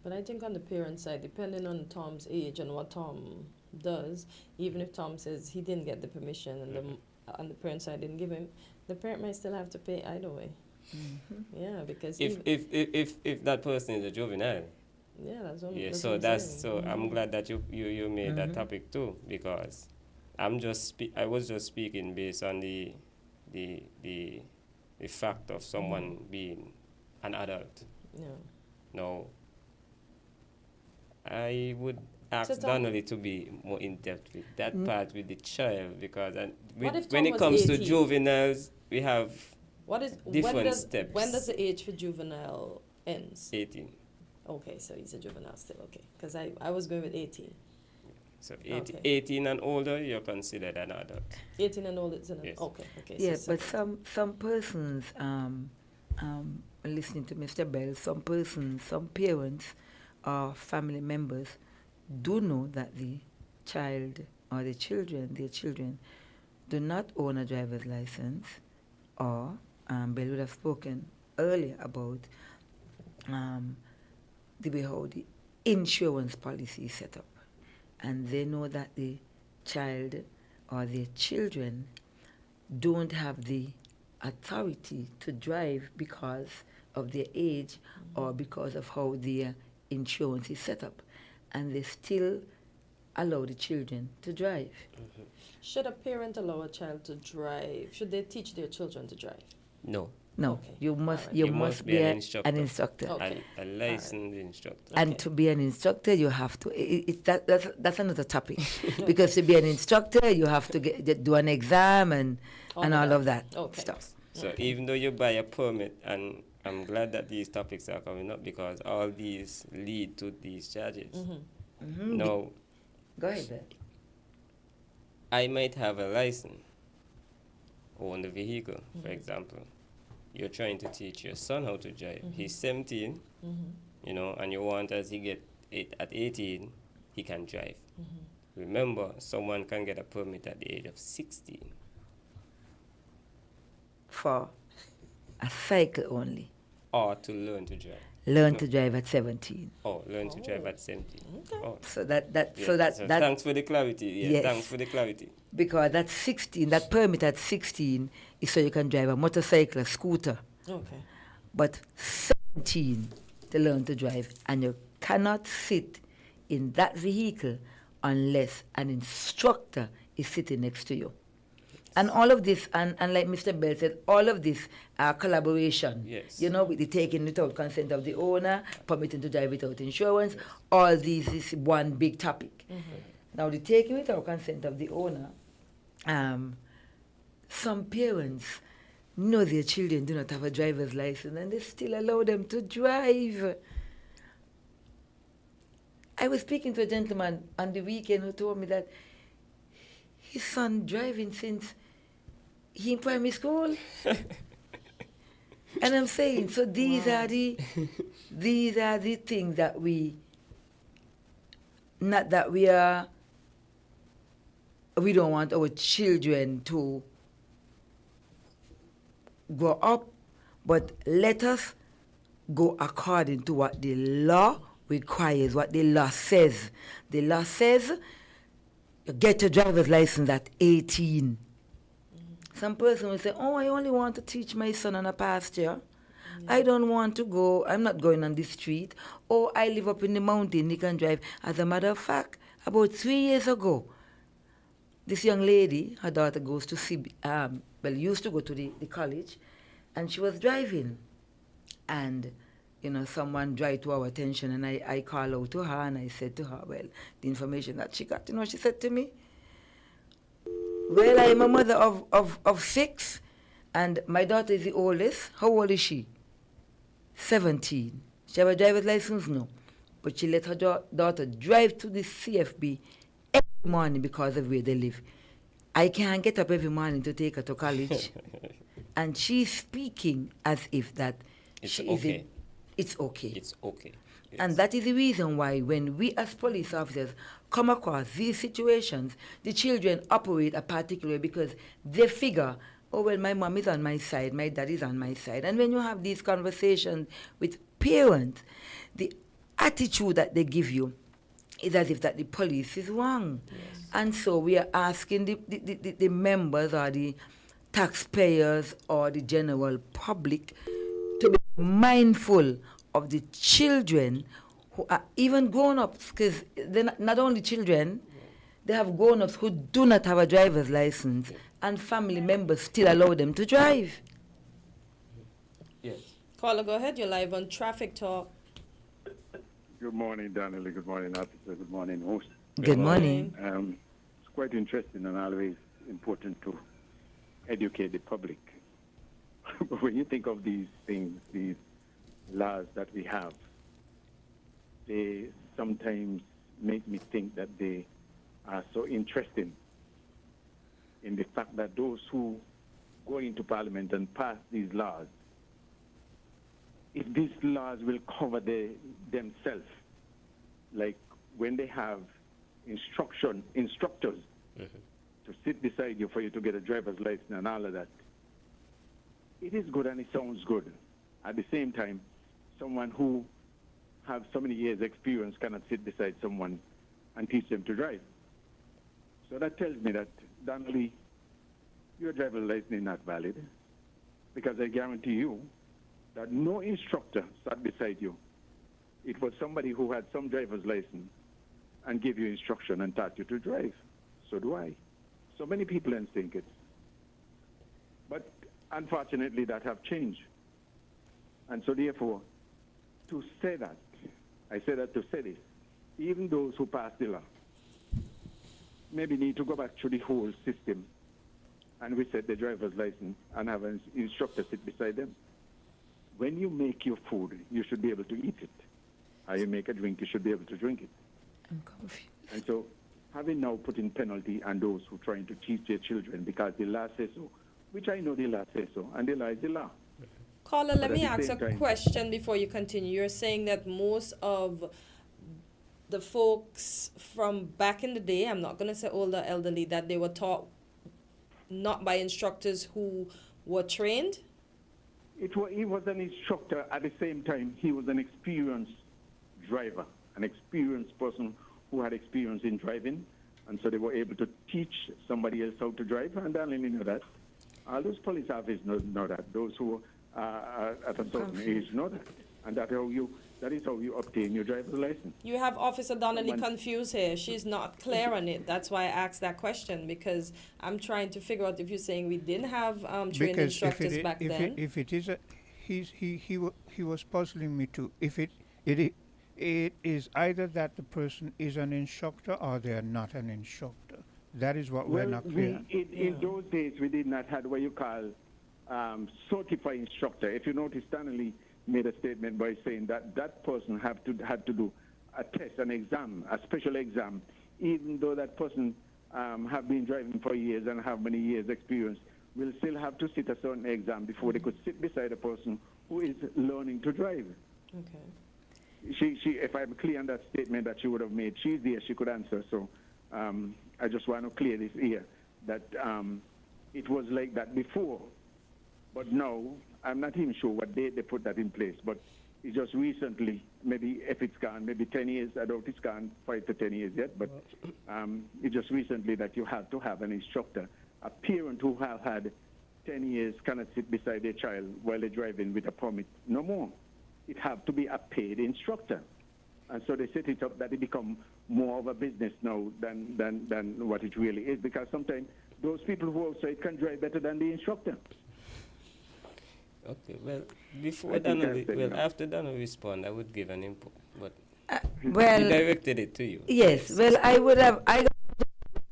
But I think on the parent side, depending on Tom's age and what Tom does, even if Tom says he didn't get the permission and the parent side didn't give him, the parent might still have to pay either way. Yeah, because
if that person is a juvenile.
Yeah, that's what.
Yeah,
that's
so
what I'm
that's
saying.
I'm glad that you made that topic too, because I was just speaking based on the fact of someone being an adult.
Yeah.
Now, I would ask
So Tom-
Donnelly to be more in depth with that part with the child, because
What if
when
Tom
it
was
comes to
18?
juveniles, we have different steps.
When does the age for juvenile ends?
18.
Okay, so he's a juvenile still. Okay, because I was going with 18.
So
Okay.
18 and older, you're considered an adult.
18 and older is an
Yes.
okay.
Yeah,
so
but some persons, listening to Mr. Bell, some persons, some parents or family members do know that the child or their children do not own a driver's license, or Bell would have spoken earlier about the way how the insurance policy is set up. And they know that the child or their children don't have the authority to drive because of their age or because of how their insurance is set up. And they still allow the children to drive.
Should a parent allow a child to drive? Should they teach their children to drive?
No.
No,
Okay.
you must
Alright.
you must be an instructor.
Okay.
A licensed instructor.
And to be an instructor, you have to. That's another topic, because to be an instructor, you have to do an exam and all of that stuff.
So even though you buy a permit, and I'm glad that these topics are coming up, because all these lead to these charges. No.
Go ahead, Ben.
I might have a license, own the vehicle, for example. You're trying to teach your son how to drive. He's 17, you know, and you want as he get at 18, he can drive. Remember, someone can get a permit at the age of 16.
For a cycle only.
Or to learn to drive.
Learn to drive at 17.
Oh, learn to drive at 17. Oh.
So that
So thanks for the clarity. Yeah,
yes.
Thanks for the clarity.
Because that 16, that permit at 16 is so you can drive a motorcycle, a scooter.
Okay.
But 17 to learn to drive, and you cannot sit in that vehicle unless an instructor is sitting next to you. And all of this, and like Mr. Bell said, all of this collaboration,
Yes.
you know, with the taking without consent of the owner, permitting to drive without insurance, all these is one big topic. Now, the taking without consent of the owner, some parents know their children do not have a driver's license and they still allow them to drive. I was speaking to a gentleman on the weekend who told me that his son driving since He in primary school. And I'm saying, so these are the things that we don't want our children to grow up, but let us go according to what the law requires, what the law says. The law says you get your driver's license at 18. Some person will say, oh, I only want to teach my son on a pasture. I don't want to go, I'm not going on the street. Oh, I live up in the mountain, he can drive. As a matter of fact, about 3 years ago, this young lady, her daughter goes to used to go to the college, and she was driving. And, someone drive to our attention, and I called out to her, and I said to her, well, the information that she got, she said to me, well, I'm a mother of 6, and my daughter is the oldest. How old is she? 17. She have a driver's license? No. But she let her daughter drive to the CFB every morning because of where they live. I can't get up every morning to take her to college. And she's speaking as if that
it's okay.
It's okay.
It's okay. Yes.
And that is the reason why when we as police officers come across these situations, the children operate a particular way because they figure, oh, well, my mom is on my side, my dad is on my side. And when you have these conversations with parents, the attitude that they give you is as if that the police is wrong. Yes. And so we are asking the members or the taxpayers or the general public to be mindful of the children who are even grown-ups, because they're not only children, they have grown-ups who do not have a driver's license, and family members still allow them to drive.
Yes.
Caller, go ahead. You're live on Traffic Talk.
Good morning, Donnelly. Good morning, officer. Good morning, host.
Good morning.
It's quite interesting and always important to educate the public. But when you think of these things, these laws that we have, they sometimes make me think that they are so interesting in the fact that those who go into Parliament and pass these laws, if these laws will cover themselves, like when they have instructors to sit beside you for you to get a driver's license and all of that, it is good and it sounds good. At the same time, someone who have so many years experience cannot sit beside someone and teach them to drive. So that tells me that, Donnelly, your driver's license is not valid, because I guarantee you that no instructor sat beside you. It was somebody who had some driver's license and gave you instruction and taught you to drive. So do I. So many people don't think it. But unfortunately, that have changed. And so therefore, to say that, I say that to say this, even those who pass the law maybe need to go back through the whole system and reset the driver's license and have an instructor sit beside them. When you make your food, you should be able to eat it. Or you make a drink, you should be able to drink it.
I'm confused.
And so having now put in penalty on those who are trying to teach their children because the law says so, which I know the law says so, and the law is the law.
Caller, let me ask a question before you continue. You're saying that most of the folks from back in the day, I'm not going to say older, elderly, that they were taught not by instructors who were trained?
He was an instructor. At the same time, he was an experienced driver, an experienced person who had experience in driving, and so they were able to teach somebody else how to drive, and I only know that. All those police officers know that. Those who are at a certain age know that. And that is how you obtain your driver's license.
You have Officer Donnelly confused here. She's not clear on it. That's why I asked that question, because I'm trying to figure out if you're saying we didn't have trained instructors back then.
If it is he was puzzling me too. If it is either that the person is an instructor or they are not an instructor. That is what we're not clear.
In those days, we did not have what you call certified instructor. If you notice, Stanley made a statement by saying that that person had to do a test, an exam, a special exam, even though that person have been driving for years and have many years experience will still have to sit a certain exam before they could sit beside a person who is learning to drive.
Okay.
She, if I'm clear on that statement that she would have made, she's there, she could answer. So I just want to clear this here, that it was like that before. But now, I'm not even sure what date they put that in place, but it's just recently, maybe if it's gone, maybe 10 years, I doubt it's gone 5 to 10 years yet, but it's just recently that you have to have an instructor. A parent who have had 10 years cannot sit beside their child while they're driving with a permit. No more. It have to be a paid instructor. And so they set it up that it become more of a business now than what it really is, because sometimes those people who also can drive better than the instructor.
Okay, well, before Dana, after Dana respond, I would give an input, but
well,
he directed it to you.
Yes, well, I got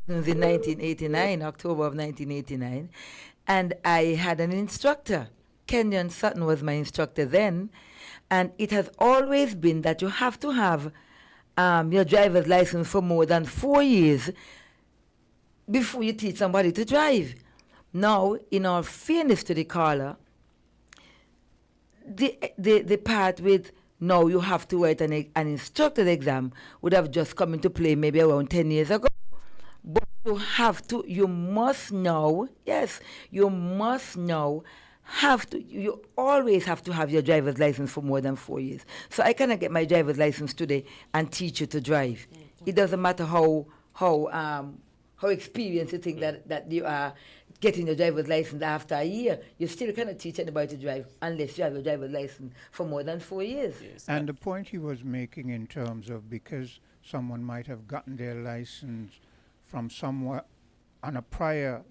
in 1989, October of 1989, and I had an instructor. Kenyon Sutton was my instructor then, and it has always been that you have to have your driver's license for more than 4 years before you teach somebody to drive. Now, in all fairness to the caller, the part with now you have to write an instructor's exam would have just come into play maybe around 10 years ago. But you must know, you always have to have your driver's license for more than 4 years. So I cannot get my driver's license today and teach you to drive. It doesn't matter how experienced you think that you are getting your driver's license after a year. You still cannot teach anybody to drive unless you have your driver's license for more than 4 years.
Yes. And the point he was making in terms of because someone might have gotten their license from somewhere on a prior,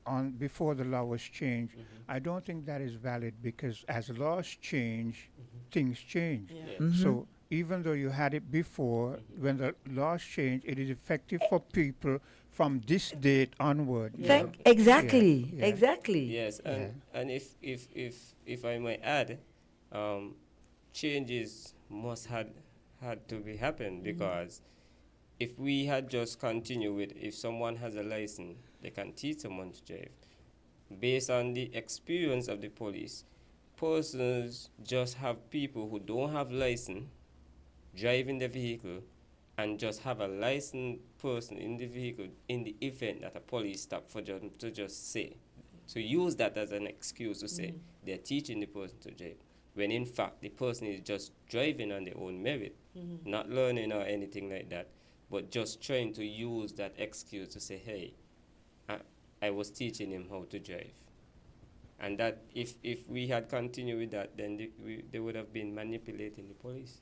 on before the law was changed, I don't think that is valid, because as laws change, things change. So even though you had it before, when the laws change, it is effective for people from this date onward.
Exactly.
Yes, and if I may add, changes must had to be happen, because if we had just continued with, if someone has a license, they can teach someone to drive. Based on the experience of the police, persons just have people who don't have license driving the vehicle, and just have a licensed person in the vehicle in the event that a police stop for them to just say. So use that as an excuse to say they're teaching the person to drive, when in fact the person is just driving on their own merit, not learning or anything like that, but just trying to use that excuse to say, hey, I was teaching him how to drive. And that if we had continued with that, then they would have been manipulating the police.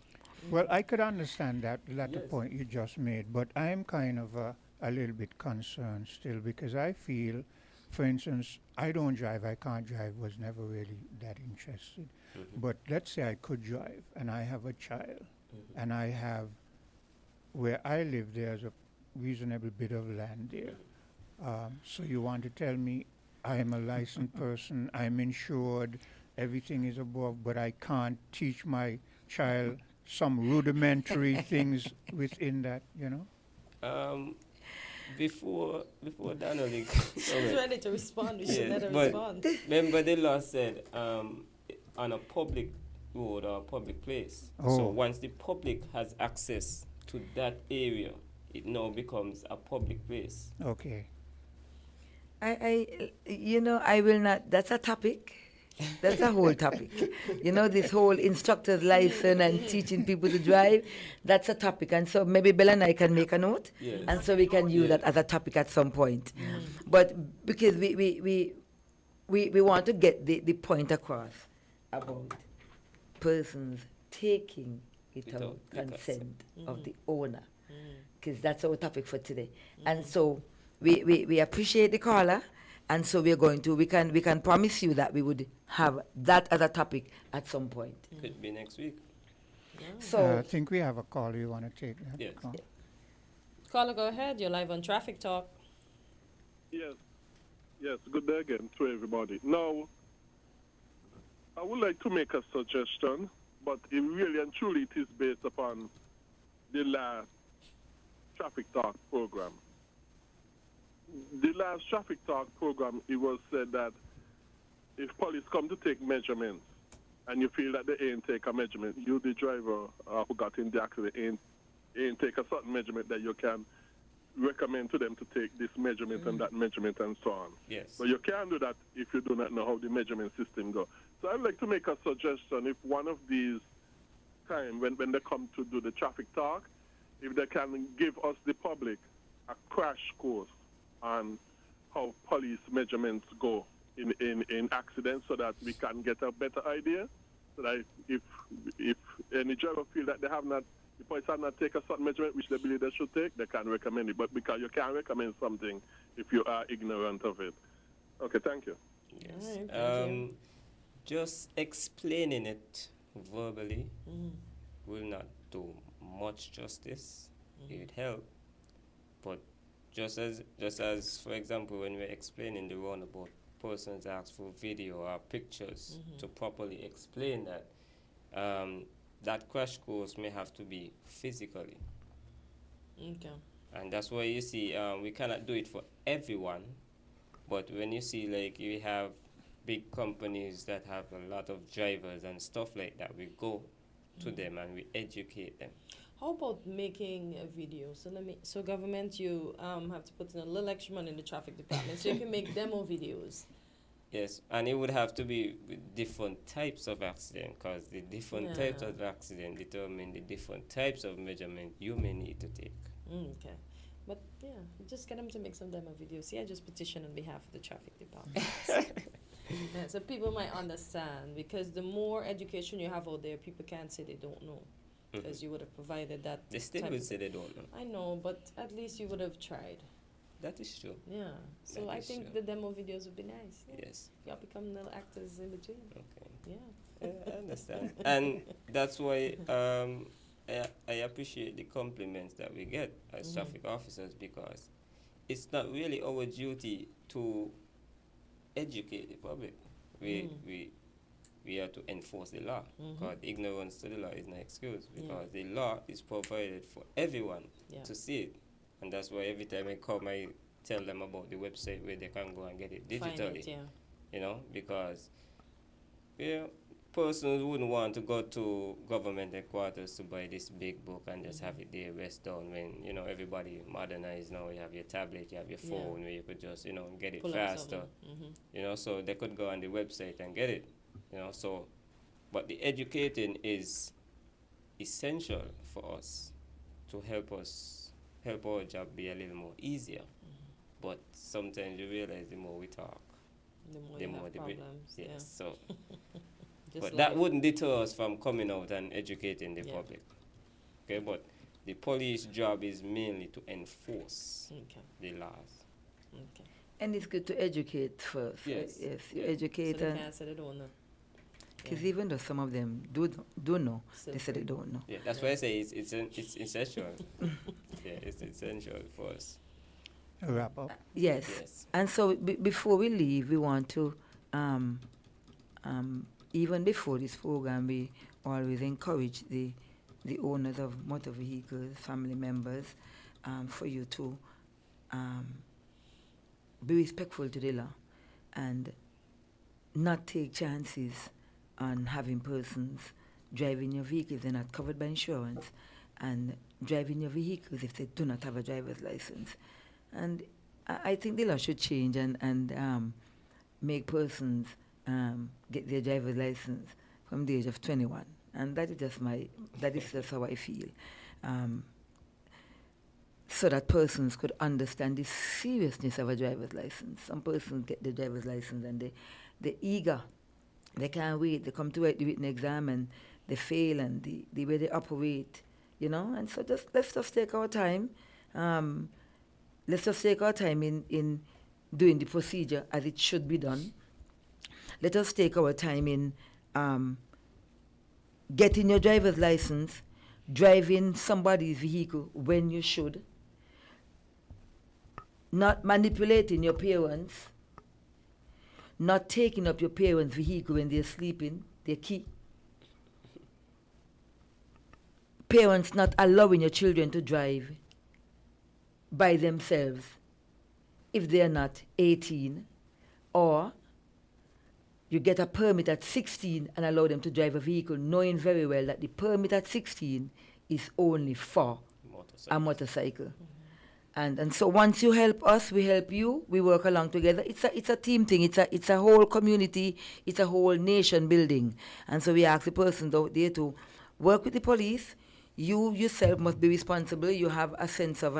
Well, I could understand that latter point you just made, but I am kind of a little bit concerned still, because I feel, for instance, I don't drive, I can't drive, was never really that interested. But let's say I could drive, and I have a child, and I have, where I live, there's a reasonable bit of land there. So you want to tell me I am a licensed person, I'm insured, everything is above, but I can't teach my child some rudimentary things within that,
Before Donnelly,
she's ready to respond. We should let her respond.
Remember, the law said on a public road or a public place. So once the public has access to that area, it now becomes a public place.
Okay.
I will not. That's a topic. That's a whole topic. This whole instructor's license and teaching people to drive, that's a topic. And so maybe Bella and I can make a note, and so we can use that as a topic at some point. But because we want to get the point across about persons taking without consent of the owner, because that's our topic for today. And so we appreciate the caller. And so we can promise you that we would have that as a topic at some point.
Could be next week.
So I think we have a call. You want to take that?
Yes.
Caller, go ahead. You're live on Traffic Talk.
Yes. Good day again to everybody. Now, I would like to make a suggestion, but it really and truly it is based upon the last Traffic Talk program. the last traffic talk program, it was said that if police come to take measurements and you feel that they ain't take a measurement, you, the driver who got in the accident, ain't take a certain measurement, that you can recommend to them to take this measurement and that measurement and so on.
Yes.
But you can't do that if you do not know how the measurement system goes. So I'd like to make a suggestion. If one of these time when they come to do the traffic talk, if they can give us, the public, a crash course on how police measurements go in accidents, so that we can get a better idea, so that if any driver feel that the police have not taken a certain measurement which they believe they should take, they can recommend it. But because you can't recommend something if you are ignorant of it. Okay, thank you.
Yes. Thank you. Just explaining it verbally will not do much justice. It would help, but just as for example, when we're explaining the roundabout, persons ask for video or pictures to properly explain that. That crash course may have to be physically.
Okay.
And that's why you see we cannot do it for everyone, but when you see like you have big companies that have a lot of drivers and stuff like that, we go to them and we educate them.
How about making a video? So government, you have to put in a little extra money in the traffic department, so you can make demo videos.
Yes, and it would have to be with different types of accident, because the different types of accident determine the different types of measurement you may need to take.
Okay. But yeah, just get them to make some demo videos. See, I just petition on behalf of the traffic department. Yeah, so people might understand, because the more education you have out there, people can't say they don't know, because you would have provided that.
They still would say they don't know.
I know, but at least you would have tried.
That is true.
Yeah. So I think the demo videos would be nice. Yeah.
Yes.
Y'all become little actors in between.
Okay.
Yeah.
I understand. And that's why I appreciate the compliments that we get as traffic officers, because it's not really our duty to educate the public. We have to enforce the law, because ignorance to the law is no excuse, because the law is provided for everyone to see it. And that's why every time I come, I tell them about the website where they can go and get it digitally. You know, because persons wouldn't want to go to government headquarters to buy this big book and just have it there rest down, when, you know, everybody modernized now. You have your tablet, you have your phone, where you could just, you know, get it faster. You know, so they could go on the website and get it. You know, so, but the educating is essential for us to help our job be a little more easier. But sometimes you realize the more we talk,
the more the problems.
Yes, so. But that wouldn't deter us from coming out and educating the public. Okay, but the police job is mainly to enforce the laws.
Okay.
And it's good to educate first.
Yes.
Yes, you educate.
So they can't say they don't know.
Because even though some of them do know, they say they don't know.
Yeah, that's why I say it's essential. Yeah, it's essential for us.
Wrap up.
Yes. And so before we leave, we want to, even before this program, we always encourage the owners of motor vehicles, family members, for you to be respectful to the law and not take chances on having persons driving your vehicles they're not covered by insurance, and driving your vehicles if they do not have a driver's license. And I think the law should change and make persons get their driver's license from the age of 21. And that is just how I feel. So that persons could understand the seriousness of a driver's license. Some persons get their driver's license and they're eager. They can't wait. They come to write the written exam and they fail, and the way they operate, you know. And so let's just take our time. Let's just take our time in doing the procedure as it should be done. Let us take our time in getting your driver's license, driving somebody's vehicle when you should, not manipulating your parents, not taking up your parents' vehicle when they're sleeping, their key. Parents not allowing your children to drive by themselves if they are not 18, or you get a permit at 16 and allow them to drive a vehicle, knowing very well that the permit at 16 is only for a motorcycle. And so once you help us, we help you, we work along together. It's a team thing, it's a whole community, it's a whole nation building. And so we ask the persons out there to work with the police. You yourself must be responsible. You have a sense of,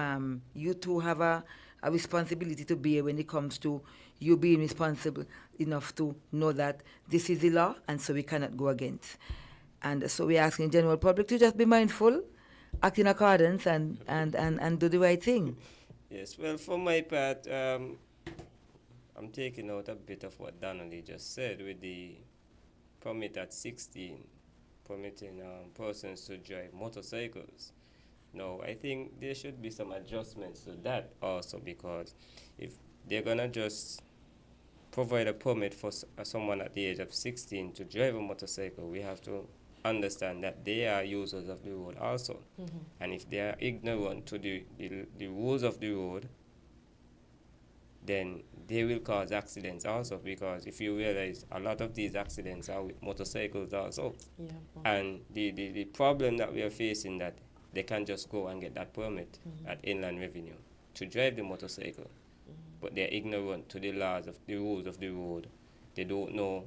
you too have a responsibility to bear when it comes to you being responsible enough to know that this is the law, and so we cannot go against. And so we're asking the general public to just be mindful, act in accordance, and do the right thing.
Yes, well, for my part, I'm taking out a bit of what Donnelly just said with the permit at 16, permitting persons to drive motorcycles. No, I think there should be some adjustments to that also, because if they're going to just provide a permit for someone at the age of 16 to drive a motorcycle, we have to understand that they are users of the road also. And if they are ignorant to the rules of the road, then they will cause accidents also, because if you realize a lot of these accidents are with motorcycles also. And the problem that we are facing, that they can't just go and get that permit at Inland Revenue to drive the motorcycle, but they're ignorant to the laws of the rules of the road. They don't know.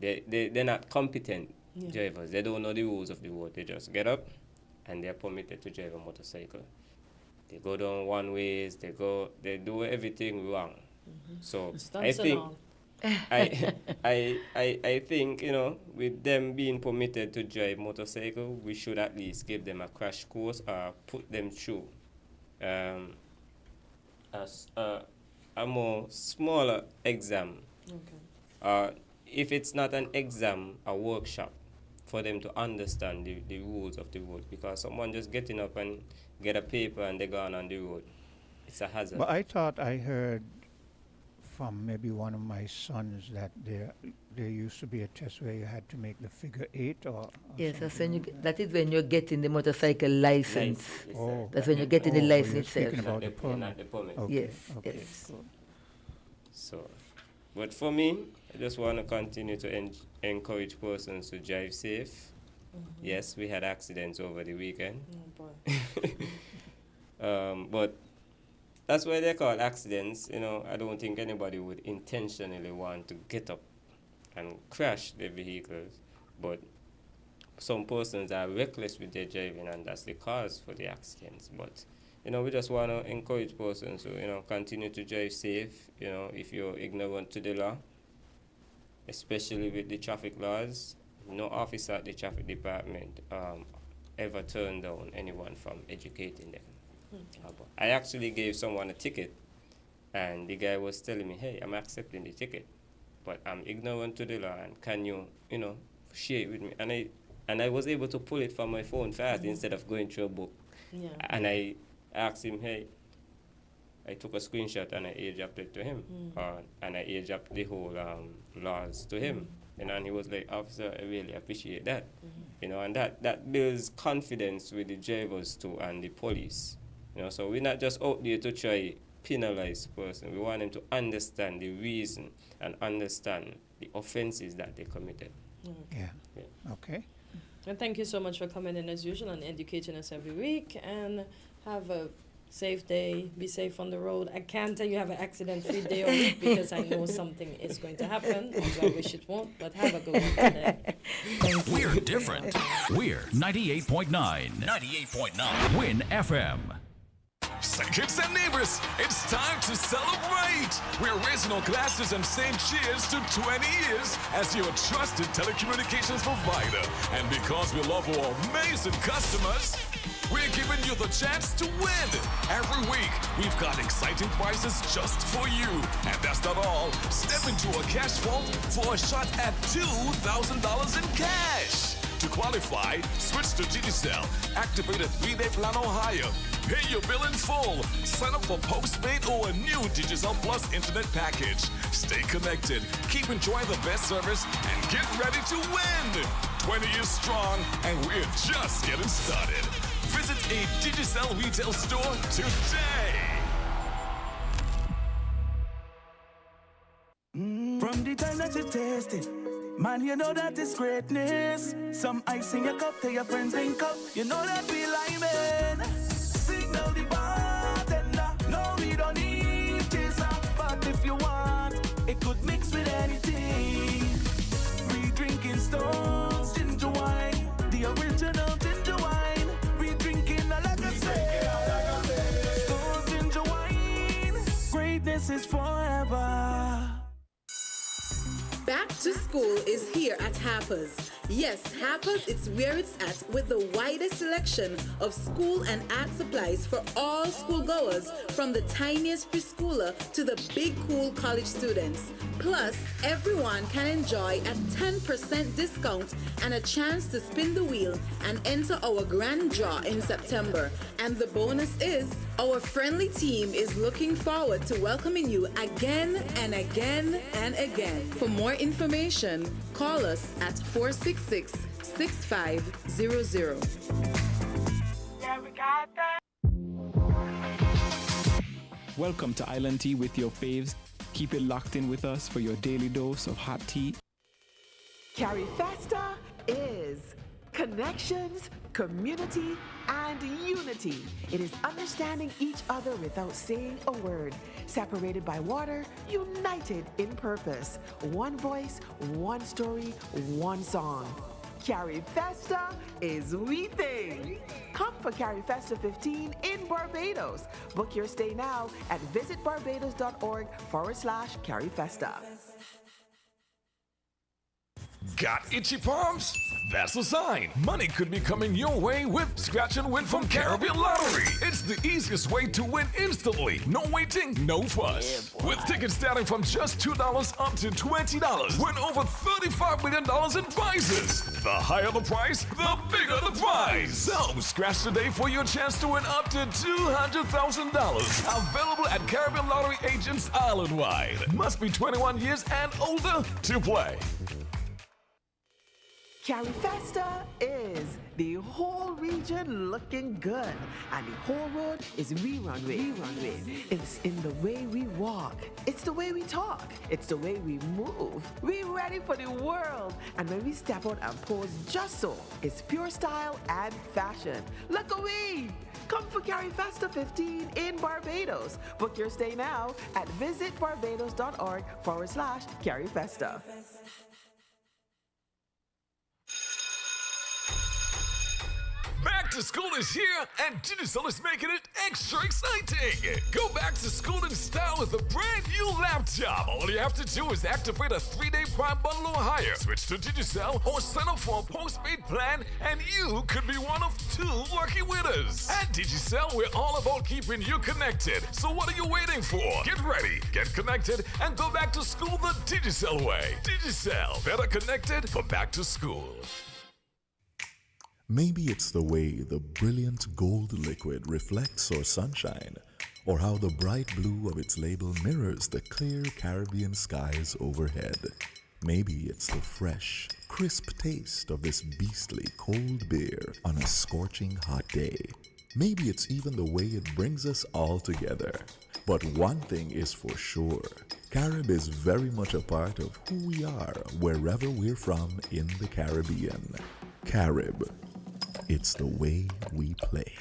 They're not competent drivers. They don't know the rules of the road. They just get up and they're permitted to drive a motorcycle. They go down one ways. They do everything wrong. So I think I think, you know, with them being permitted to drive motorcycle, we should at least give them a crash course or put them through a more smaller exam. If it's not an exam, a workshop for them to understand the rules of the road, because someone just getting up and get a paper and they're gone on the road, it's a hazard.
But I thought I heard from maybe one of my sons that there used to be a test where you had to make the figure 8 or
yes, that is when you're getting the motorcycle license.
Oh.
That's when you're getting the license itself.
About the permit.
Okay. Yes, yes.
Good.
So, but for me, I just want to continue to encourage persons to drive safe. Yes, we had accidents over the weekend. But that's why they're called accidents. You know, I don't think anybody would intentionally want to get up and crash their vehicles. But some persons are reckless with their driving, and that's the cause for the accidents. But, you know, we just want to encourage persons to, you know, continue to drive safe. You know, if you're ignorant to the law, especially with the traffic laws, no officer at the traffic department ever turned down anyone from educating them. I actually gave someone a ticket, and the guy was telling me, hey, I'm accepting the ticket, but I'm ignorant to the law, and can you, you know, share it with me? And I was able to pull it from my phone fast instead of going through a book. And I asked him, hey, I took a screenshot and I airdropped it to him, and I airdropped the whole laws to him. You know, and he was like, officer, I really appreciate that. You know, and that builds confidence with the drivers too and the police. You know, so we're not just out there to try penalize person. We want them to understand the reason and understand the offenses that they committed.
Okay.
And thank you so much for coming in as usual and educating us every week. And have a safe day. Be safe on the road. I can't tell you have an accident-free day or week because I know something is going to happen. I wish it won't, but have a good one today.
We're different. We're 98.9. 98.9. Win FM.
Kids and neighbors, it's time to celebrate! We're raising our glasses and saying cheers to 20 years as your trusted telecommunications provider. And because we love our amazing customers, we're giving you the chance to win. Every week, we've got exciting prizes just for you. And that's not all. Step into a cash vault for a shot at $2,000 in cash. To qualify, switch to Digicel, activate a 3-day plan or higher, pay your bill in full, sign up for postpaid or a new Digicel Plus internet package. Stay connected, keep enjoying the best service, and get ready to win. 20 years strong, and we're just getting started. Visit a Digicel retail store today.
From the time that you taste it, man, you know that it's greatness. Some ice in your cup, tell your friends link up. You know that we liming. Signal the bartender. No, we don't need chaser. But if you want, it could mix with anything. We drinking Stones ginger wine, the original ginger wine. We drinking like I say, Stones ginger wine. Greatness is forever.
Back to school is here at Harper's. Yes, Harper's, it's where it's at with the widest selection of school and art supplies for all schoolgoers, from the tiniest preschooler to the big cool college students. Plus, everyone can enjoy a 10% discount and a chance to spin the wheel and enter our grand draw in September. And the bonus is, our friendly team is looking forward to welcoming you again and again and again. For more information, call us at 466-6500.
Welcome to Island Tea with your faves. Keep it locked in with us for your daily dose of hot tea.
Carry Festa is connections, community, and unity. It is understanding each other without saying a word. Separated by water, united in purpose. One voice, one story, one song. Carry Festa is we thing. Come for Carry Festa 15 in Barbados. Book your stay now at visitbarbados.org/Carry Festa.
Got itchy palms? That's a sign. Money could be coming your way with Scratch and Win from Caribbean Lottery. It's the easiest way to win instantly. No waiting, no fuss. With tickets starting from just $2 up to $20. Win over $35 million in prizes. The higher the price, the bigger the prize. So scratch today for your chance to win up to $200,000. Available at Caribbean Lottery agents island-wide. Must be 21 years and older to play.
Carry Festa is the whole region looking good, and the whole road is rerun with. It's in the way we walk, it's the way we talk, it's the way we move. We ready for the world, and when we step out and pose just so, it's pure style and fashion. Look away! Come for Carry Festa 15 in Barbados. Book your stay now at visitbarbados.org/Carry Festa.
Back to school is here, and Digicel is making it extra exciting. Go back to school in style with a brand new laptop. All you have to do is activate a 3-day Prime bundle or higher. Switch to Digicel or sign up for a postpaid plan, and you could be one of 2 lucky winners. At Digicel, we're all about keeping you connected. So what are you waiting for? Get ready, get connected, and go back to school the Digicel way. Digicel, better connected for back to school.
Maybe it's the way the brilliant gold liquid reflects our sunshine, or how the bright blue of its label mirrors the clear Caribbean skies overhead. Maybe it's the fresh, crisp taste of this beastly cold beer on a scorching hot day. Maybe it's even the way it brings us all together. But one thing is for sure, Carib is very much a part of who we are wherever we're from in the Caribbean. Carib. It's the way we play.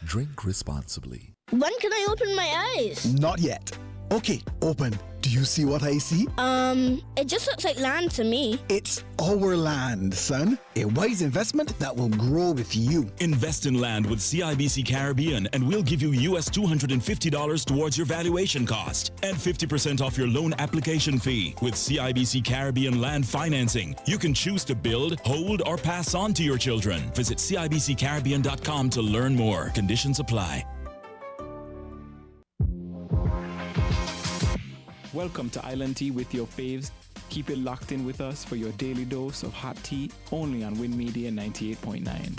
Drink responsibly.
When can I open my eyes?
Not yet. Okay, open. Do you see what I see?
It just looks like land to me.
It's our land, son. A wise investment that will grow with you.
Invest in land with CIBC Caribbean, and we'll give you US $250 towards your valuation cost and 50% off your loan application fee. With CIBC Caribbean land financing, you can choose to build, hold, or pass on to your children. Visit CIBCCaribbean.com to learn more. Conditions apply.
Welcome to Island Tea with your faves. Keep it locked in with us for your daily dose of hot tea, only on Win Media 98.9.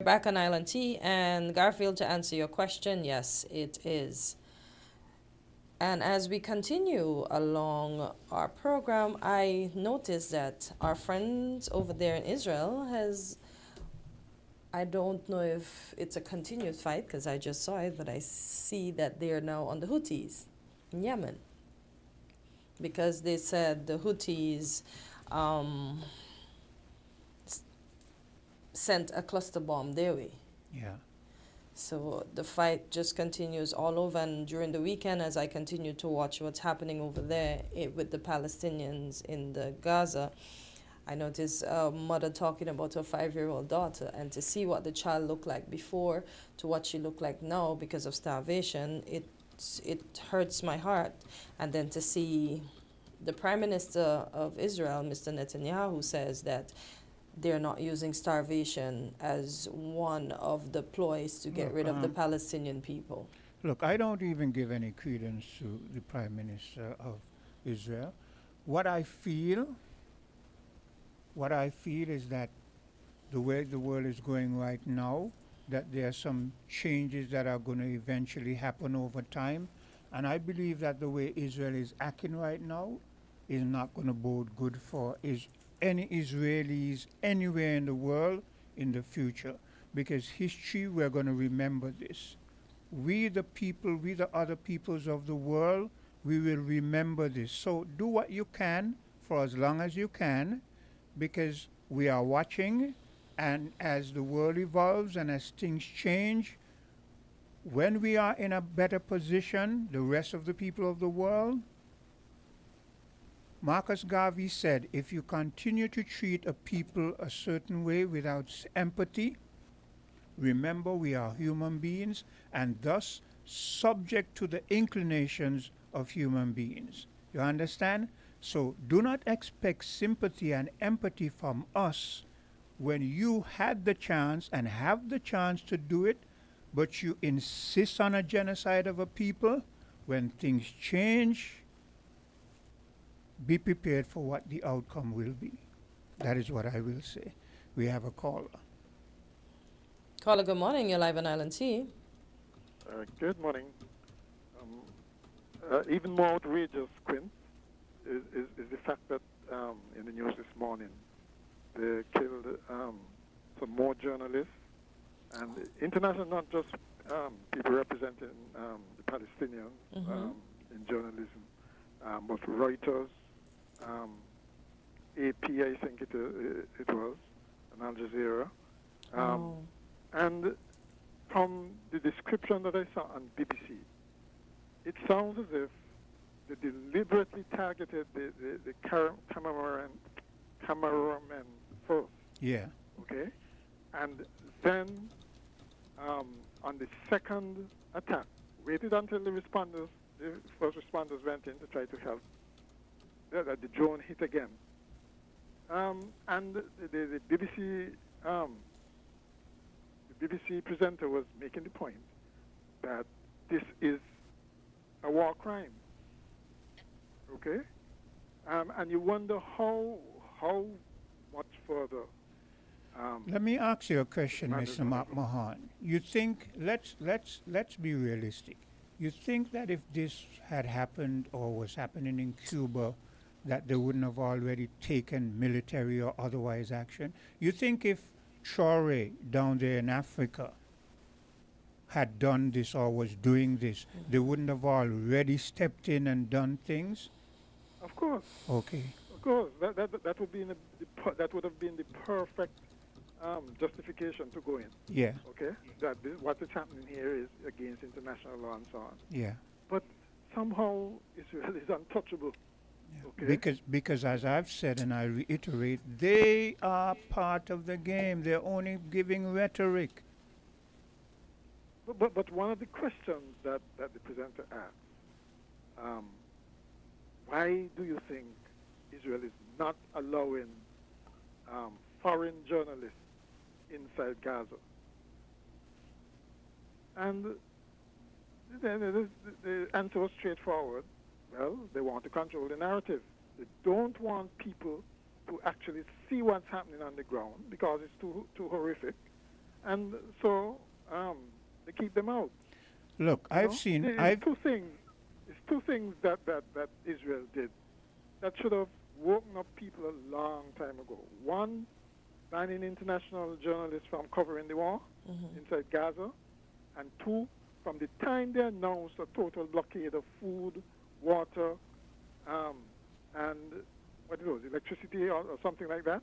Back on Island Tea, and Garfield, to answer your question, yes, it is. And as we continue along our program, I noticed that our friends over there in Israel has I don't know if it's a continued fight because I just saw it, but I see that they are now on the Houthis in Yemen because they said the Houthis sent a cluster bomb their way.
Yeah.
So the fight just continues all over, and during the weekend, as I continue to watch what's happening over there with the Palestinians in the Gaza, I noticed a mother talking about her 5-year-old daughter, and to see what the child looked like before to what she looked like now because of starvation, it hurts my heart. And then to see the Prime Minister of Israel, Mr. Netanyahu, says that they're not using starvation as one of the ploys to get rid of the Palestinian people.
Look, I don't even give any credence to the Prime Minister of Israel. What I feel is that the way the world is going right now, that there are some changes that are going to eventually happen over time. And I believe that the way Israel is acting right now is not going to bode good for any Israelis anywhere in the world in the future. Because history, we're going to remember this. We the people, we the other peoples of the world, we will remember this. So do what you can for as long as you can, because we are watching, and as the world evolves and as things change, when we are in a better position, the rest of the people of the world, Marcus Garvey said, if you continue to treat a people a certain way without empathy, remember we are human beings and thus subject to the inclinations of human beings. You understand? So do not expect sympathy and empathy from us when you had the chance and have the chance to do it, but you insist on a genocide of a people. When things change, be prepared for what the outcome will be. That is what I will say. We have a caller.
Caller, good morning. You're live on Island T.
Good morning. Even more outrageous, Quinn, is the fact that in the news this morning they killed some more journalists, and international, not just people representing the Palestinians in journalism, but Reuters, AP, I think it was, and Al Jazeera. And from the description that I saw on BBC, it sounds as if they deliberately targeted the cameraman first.
Yeah.
Okay? And then on the second attack, waited until the first responders went in to try to help. The drone hit again. And the BBC presenter was making the point that this is a war crime. Okay? And you wonder how much further.
Let me ask you a question, Mr. Mahan. You think, let's be realistic. You think that if this had happened or was happening in Cuba, that they wouldn't have already taken military or otherwise action? You think if Traore down there in Africa had done this or was doing this, they wouldn't have already stepped in and done things?
Of course.
Okay.
Of course. That would be that would have been the perfect justification to go in.
Yeah.
Okay. That what is happening here is against international law and so on.
Yeah.
But somehow Israel is untouchable. Okay.
Because as I've said and I reiterate, they are part of the game. They're only giving rhetoric.
But one of the questions that the presenter asked, why do you think Israel is not allowing foreign journalists inside Gaza? And the answer was straightforward. Well, they want to control the narrative. They don't want people to actually see what's happening on the ground because it's too horrific. And so they keep them out.
Look, I've seen...
Two things that Israel did that should have woken up people a long time ago. One, banning international journalists from covering the war inside Gaza, and 2, from the time they announced a total blockade of food, water, and what it was, electricity or something like that.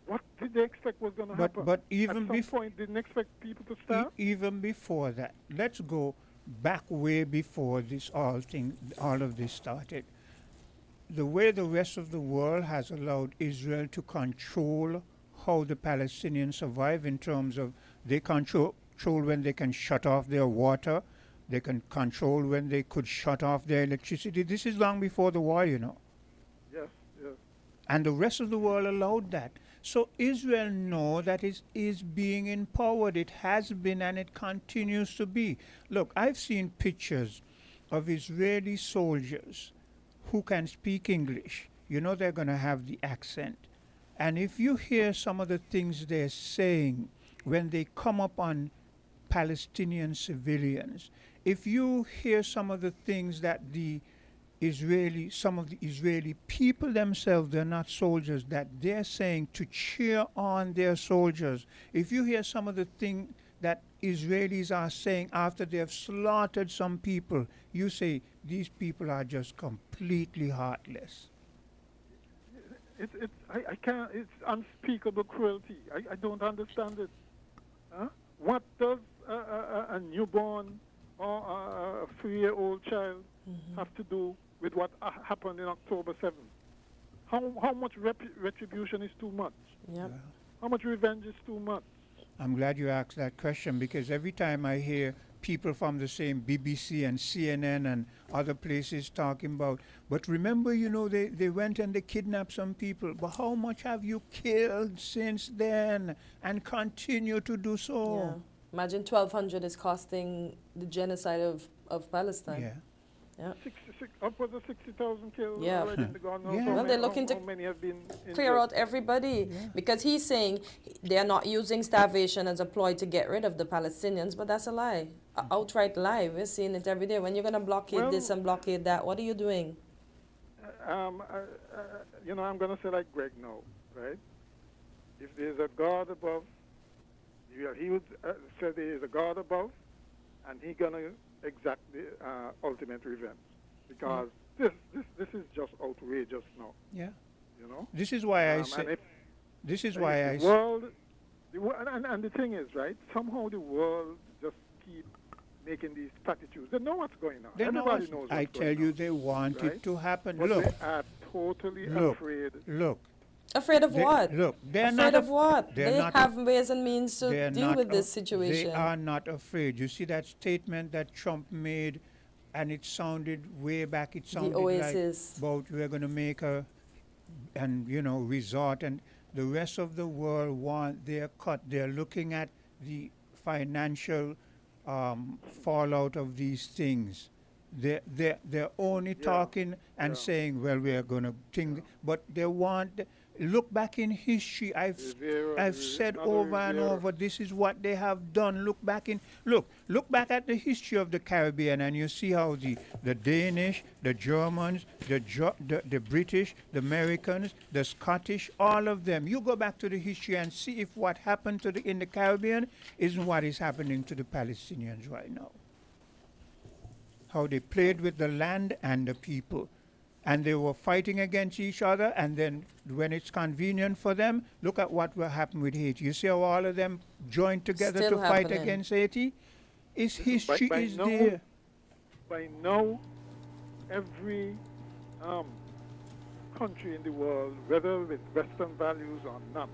What did they expect was going to happen?
But even
at some point, didn't expect people to starve.
Even before that, let's go back way before all of this started. The way the rest of the world has allowed Israel to control how the Palestinians survive in terms of they control when they can shut off their water, they can control when they could shut off their electricity. This is long before the war, you know.
Yes, yes.
And the rest of the world allowed that. So Israel knows that it is being empowered. It has been and it continues to be. Look, I've seen pictures of Israeli soldiers who can speak English. You know they're going to have the accent. And if you hear some of the things they're saying when they come up on Palestinian civilians, if you hear some of the things that some of the Israeli people themselves, they're not soldiers, that they're saying to cheer on their soldiers. If you hear some of the things that Israelis are saying after they have slaughtered some people, you say these people are just completely heartless.
I can't. It's unspeakable cruelty. I don't understand it. Huh? What does a newborn or a 3-year-old child have to do with what happened in October 7th? How much retribution is too much?
Yep.
How much revenge is too much?
I'm glad you asked that question, because every time I hear people from the same BBC and CNN and other places talking about, but remember, you know, they went and they kidnapped some people, but how much have you killed since then and continue to do so?
Yeah. Imagine 1,200 is costing the genocide of Palestine.
Yeah.
Yeah.
Upwards of 60,000 killed
Yeah.
already in the Gulf.
Well, they're looking to
how many have been
clear
injured?
out everybody because he's saying they're not using starvation as a ploy to get rid of the Palestinians, but that's a lie, a outright lie. We're seeing it every day. When you're going to blockade this and blockade that, what are you doing?
You know, I'm going to say like Greg now, right? If there's a God above, he would say there is a God above, and he's going to exact the ultimate revenge, because this is just outrageous now.
Yeah.
You know.
This is why I say. This is why I
the world, and the thing is, right? Somehow the world just keep making these platitudes. They know what's going on. Everybody knows what's
I
going
tell you,
on,
they want
right?
it to happen.
But
Look.
they are totally afraid.
Look.
Afraid of what?
Look, they're
afraid
not
of what?
They're
they
not
have ways and means to deal with this situation.
They are not afraid. You see that statement that Trump made, and it sounded way back. It sounded
Oasis.
like about we're going to make resort, and the rest of the world want their cut. They're looking at the financial fallout of these things. They're only talking and saying, well, we are going to think, but they want. Look back in history. I've said over and over, this is what they have done. Look back at the history of the Caribbean, and you see how the Danish, the Germans, the British, the Americans, the Scottish, all of them. You go back to the history and see if what happened in the Caribbean isn't what is happening to the Palestinians right now. How they played with the land and the people. And they were fighting against each other, and then when it's convenient for them, look at what will happen with Haiti. You see how all of them joined together to fight against Haiti? It's history is there.
By now, every country in the world, whether with Western values or not,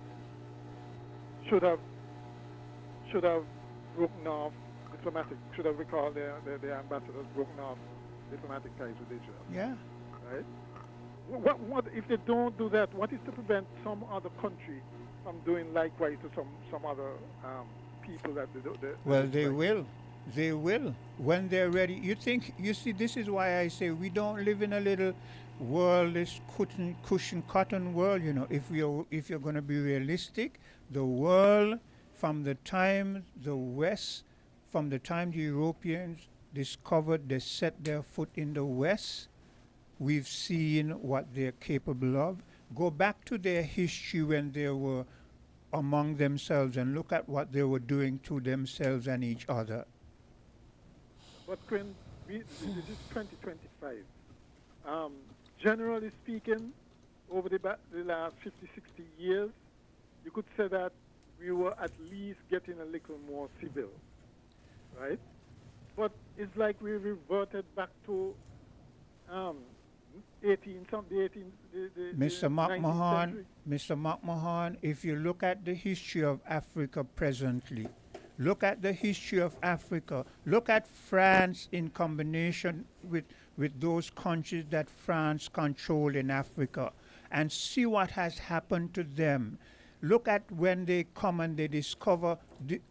should have broken off should have recalled their ambassadors, broken off diplomatic ties with Israel.
Yeah.
Right? What if they don't do that? What is to prevent some other country from doing likewise to some other people that they do?
Well, they will. They will when they're ready. You see, this is why I say we don't live in a little world, this cushion cotton world. You know, if you're going to be realistic, the world from the time the Europeans discovered, they set their foot in the West. We've seen what they're capable of. Go back to their history when they were among themselves and look at what they were doing to themselves and each other.
But Quinn, this is 2025. Generally speaking, over the last 50, 60 years, you could say that we were at least getting a little more civil, right? But it's like we reverted back to 18 something,
Mr.
19th
McMahon,
century.
Mr. McMahon, if you look at the history of Africa presently, look at the history of Africa, look at France in combination with those countries that France controlled in Africa, and see what has happened to them. Look at when they come and they discover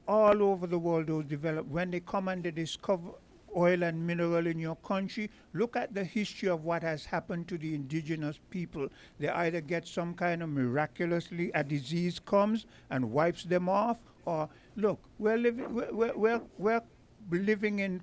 all over the world, those developed, when they come and they discover oil and mineral in your country, look at the history of what has happened to the indigenous people. They either get some kind of miraculously a disease comes and wipes them off, or look, we're living in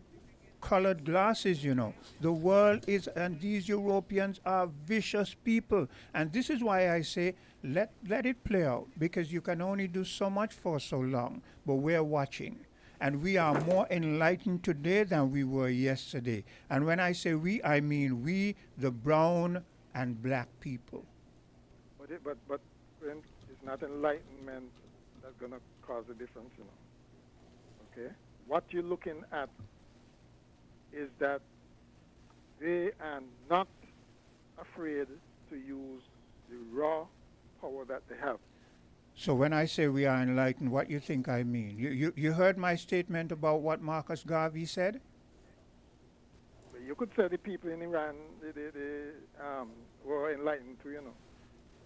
colored glasses, you know. The world is, and these Europeans are vicious people. And this is why I say, let it play out, because you can only do so much for so long. But we're watching. And we are more enlightened today than we were yesterday. And when I say we, I mean we, the brown and black people.
But Quinn, it's not enlightenment that's going to cause a difference, you know. Okay? What you're looking at is that they are not afraid to use the raw power that they have.
So when I say we are enlightened, what you think I mean? You heard my statement about what Marcus Garvey said?
You could say the people in Iran were enlightened too, you know.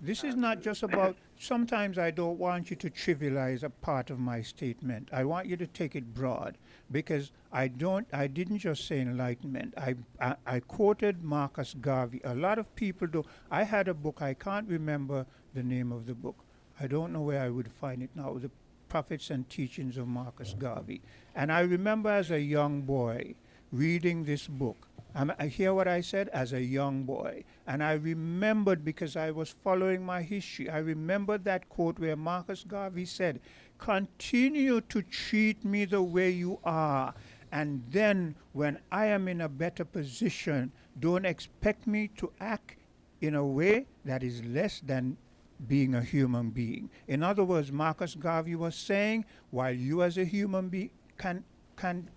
This is not just about, sometimes I don't want you to trivialize a part of my statement. I want you to take it broad, because I didn't just say enlightenment. I quoted Marcus Garvey. A lot of people do. I had a book, I can't remember the name of the book. I don't know where I would find it now, The Prophets and Teachings of Marcus Garvey. And I remember as a young boy reading this book. I hear what I said, as a young boy. And I remembered, because I was following my history, I remembered that quote where Marcus Garvey said, "Continue to treat me the way you are. And then when I am in a better position, don't expect me to act in a way that is less than being a human being." In other words, Marcus Garvey was saying, while you as a human being can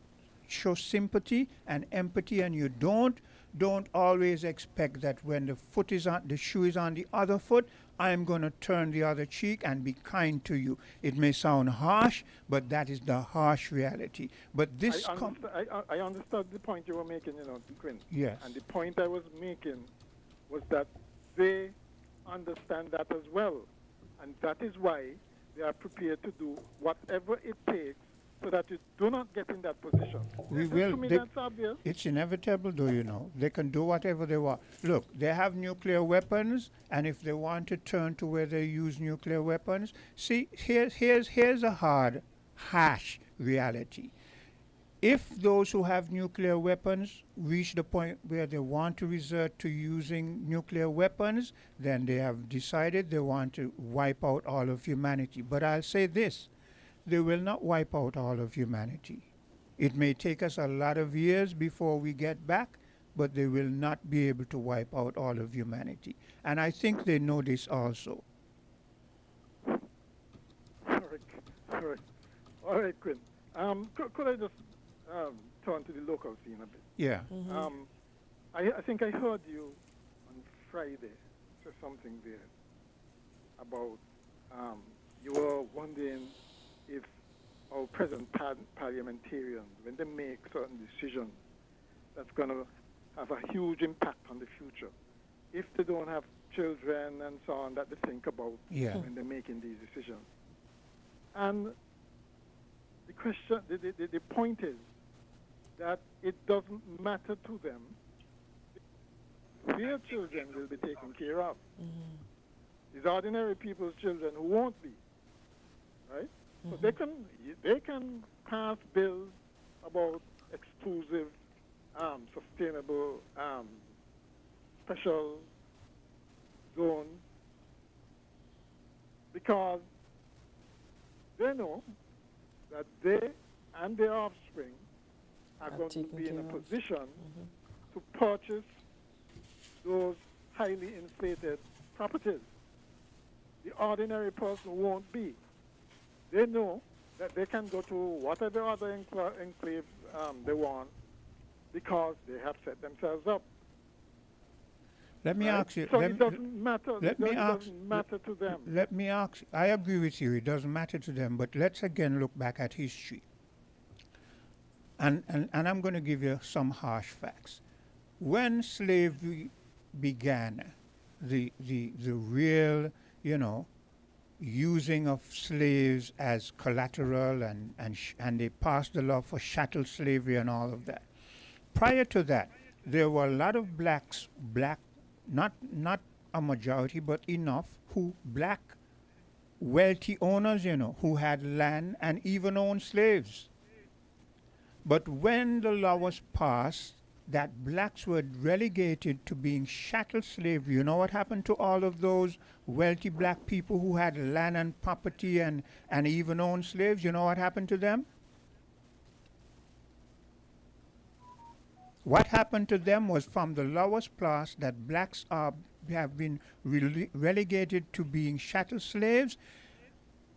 show sympathy and empathy, and you don't always expect that when the shoe is on the other foot, I'm going to turn the other cheek and be kind to you. It may sound harsh, but that is the harsh reality. But this
I understood the point you were making, you know, Quinn.
Yes.
And the point I was making was that they understand that as well. And that is why they are prepared to do whatever it takes so that you do not get in that position.
We
To
will.
me, that's obvious.
It's inevitable, though, you know. They can do whatever they want. Look, they have nuclear weapons, and if they want to turn to where they use nuclear weapons, see, here's a hard, harsh reality. If those who have nuclear weapons reach the point where they want to resort to using nuclear weapons, then they have decided they want to wipe out all of humanity. But I'll say this, they will not wipe out all of humanity. It may take us a lot of years before we get back, but they will not be able to wipe out all of humanity. And I think they know this also.
All right, Quinn. Could I just turn to the local scene a bit?
Yeah.
I think I heard you on Friday say something there about you were wondering if our present parliamentarians, when they make certain decisions that's going to have a huge impact on the future, if they don't have children and so on that they think about when they're making these decisions. And the question, the point is that it doesn't matter to them. Their children will be taken care of. These ordinary people's children who won't be, right? So they can pass bills about exclusive, sustainable, special zones because they know that they and their offspring are going to be in a position to purchase those highly inflated properties. The ordinary person won't be. They know that they can go to whatever other enclave they want because they have set themselves up.
Let me ask you.
So it doesn't matter.
Let me ask.
Doesn't matter to them.
Let me ask. I agree with you. It doesn't matter to them. But let's again look back at history. And I'm going to give you some harsh facts. When slavery began, the real, using of slaves as collateral, and they passed the law for chattel slavery and all of that. Prior to that, there were a lot of black, not a majority, but enough, black wealthy owners, who had land and even owned slaves. But when the law was passed that blacks were relegated to being chattel slavery, you know what happened to all of those wealthy black people who had land and property and even owned slaves? You know what happened to them? What happened to them was, from the law was passed that blacks have been relegated to being chattel slaves,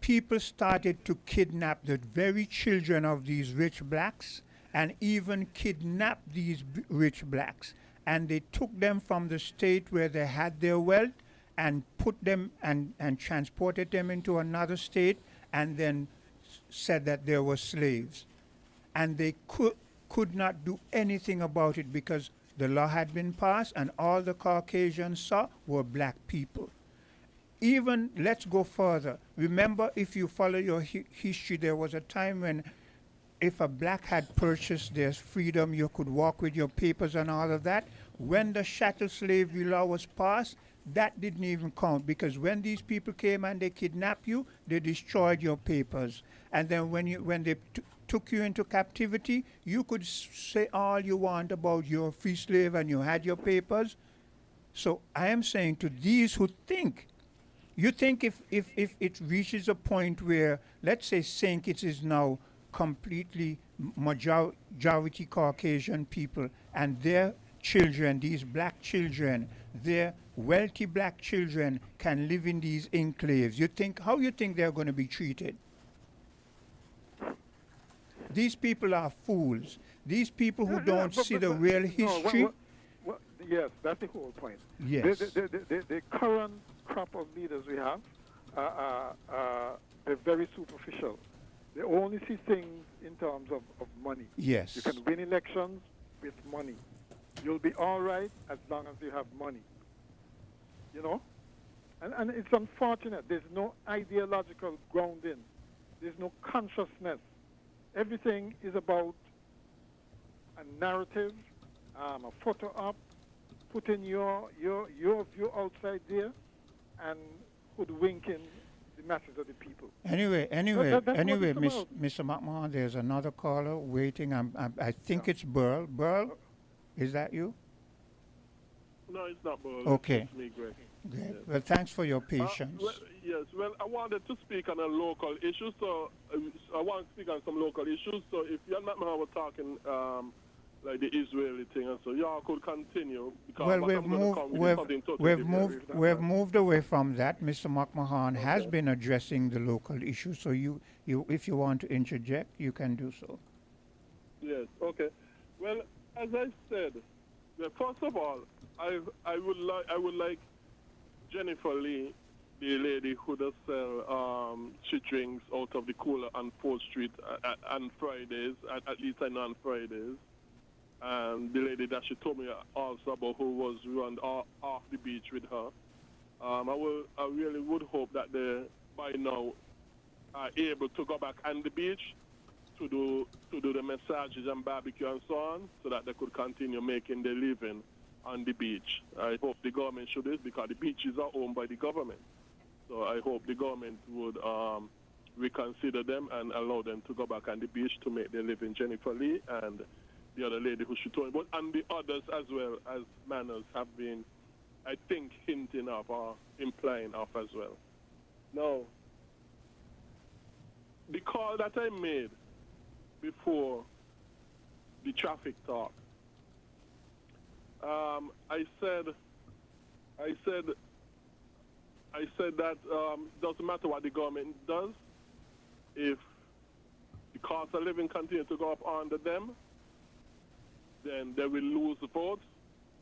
people started to kidnap the very children of these rich blacks and even kidnap these rich blacks. And they took them from the state where they had their wealth and put them and transported them into another state, and then said that they were slaves. And they could not do anything about it because the law had been passed and all the Caucasians saw were black people. Even, let's go further. Remember, if you follow your history, there was a time when if a black had purchased their freedom, you could walk with your papers and all of that. When the chattel slavery law was passed, that didn't even count, because when these people came and they kidnapped you, they destroyed your papers. And then when they took you into captivity, you could say all you want about your free slave and you had your papers. So I am saying to these who think, you think if it reaches a point where, let's say St. Kitts is now completely majority Caucasian people, and their children, these black children, their wealthy black children can live in these enclaves, how you think they're going to be treated? These people are fools. These people who don't see the real history.
Yes, that's the whole point.
Yes.
The current crop of leaders we have, they're very superficial. They only see things in terms of money.
Yes.
You can win elections with money. You'll be all right as long as you have money. And it's unfortunate. There's no ideological grounding. There's no consciousness. Everything is about a narrative, a photo op, putting your view outside there, and hoodwinking the masses of the people.
Anyway,
Mr.
McMahon, there's another caller waiting. I think it's Burl. Burl, is that you?
No, it's not Burl.
Okay.
It's me, Greg.
Great.
Yes.
Well, thanks for your patience.
Well, I wanted to speak on a local issue, so I want to speak on some local issues. So if you and McMahon were talking like the Israeli thing, and so y'all could continue. Because
Well, we've moved away from that. Mr. McMahon has been addressing the local issue, so you if you want to interject, you can do so.
Yes. Okay. Well, as I said, well, first of all, I would like Jennifer Lee, the lady who does sell she drinks out of the cooler on 4th Street on Fridays, at least I know on Fridays. And the lady that she told me also about who was run off the beach with her. I really would hope that they by now are able to go back on the beach to do the massages and barbecue and so on, so that they could continue making their living on the beach. I hope the government should do this, because the beaches are owned by the government. So I hope the government would reconsider them and allow them to go back on the beach to make their living. Jennifer Lee and the other lady who she told me, and the others as well, as manners have been, I think, hinting of or implying of as well. Now, the call that I made before the traffic talk, I said that doesn't matter what the government does, if the cost of living continue to go up under them, then they will lose votes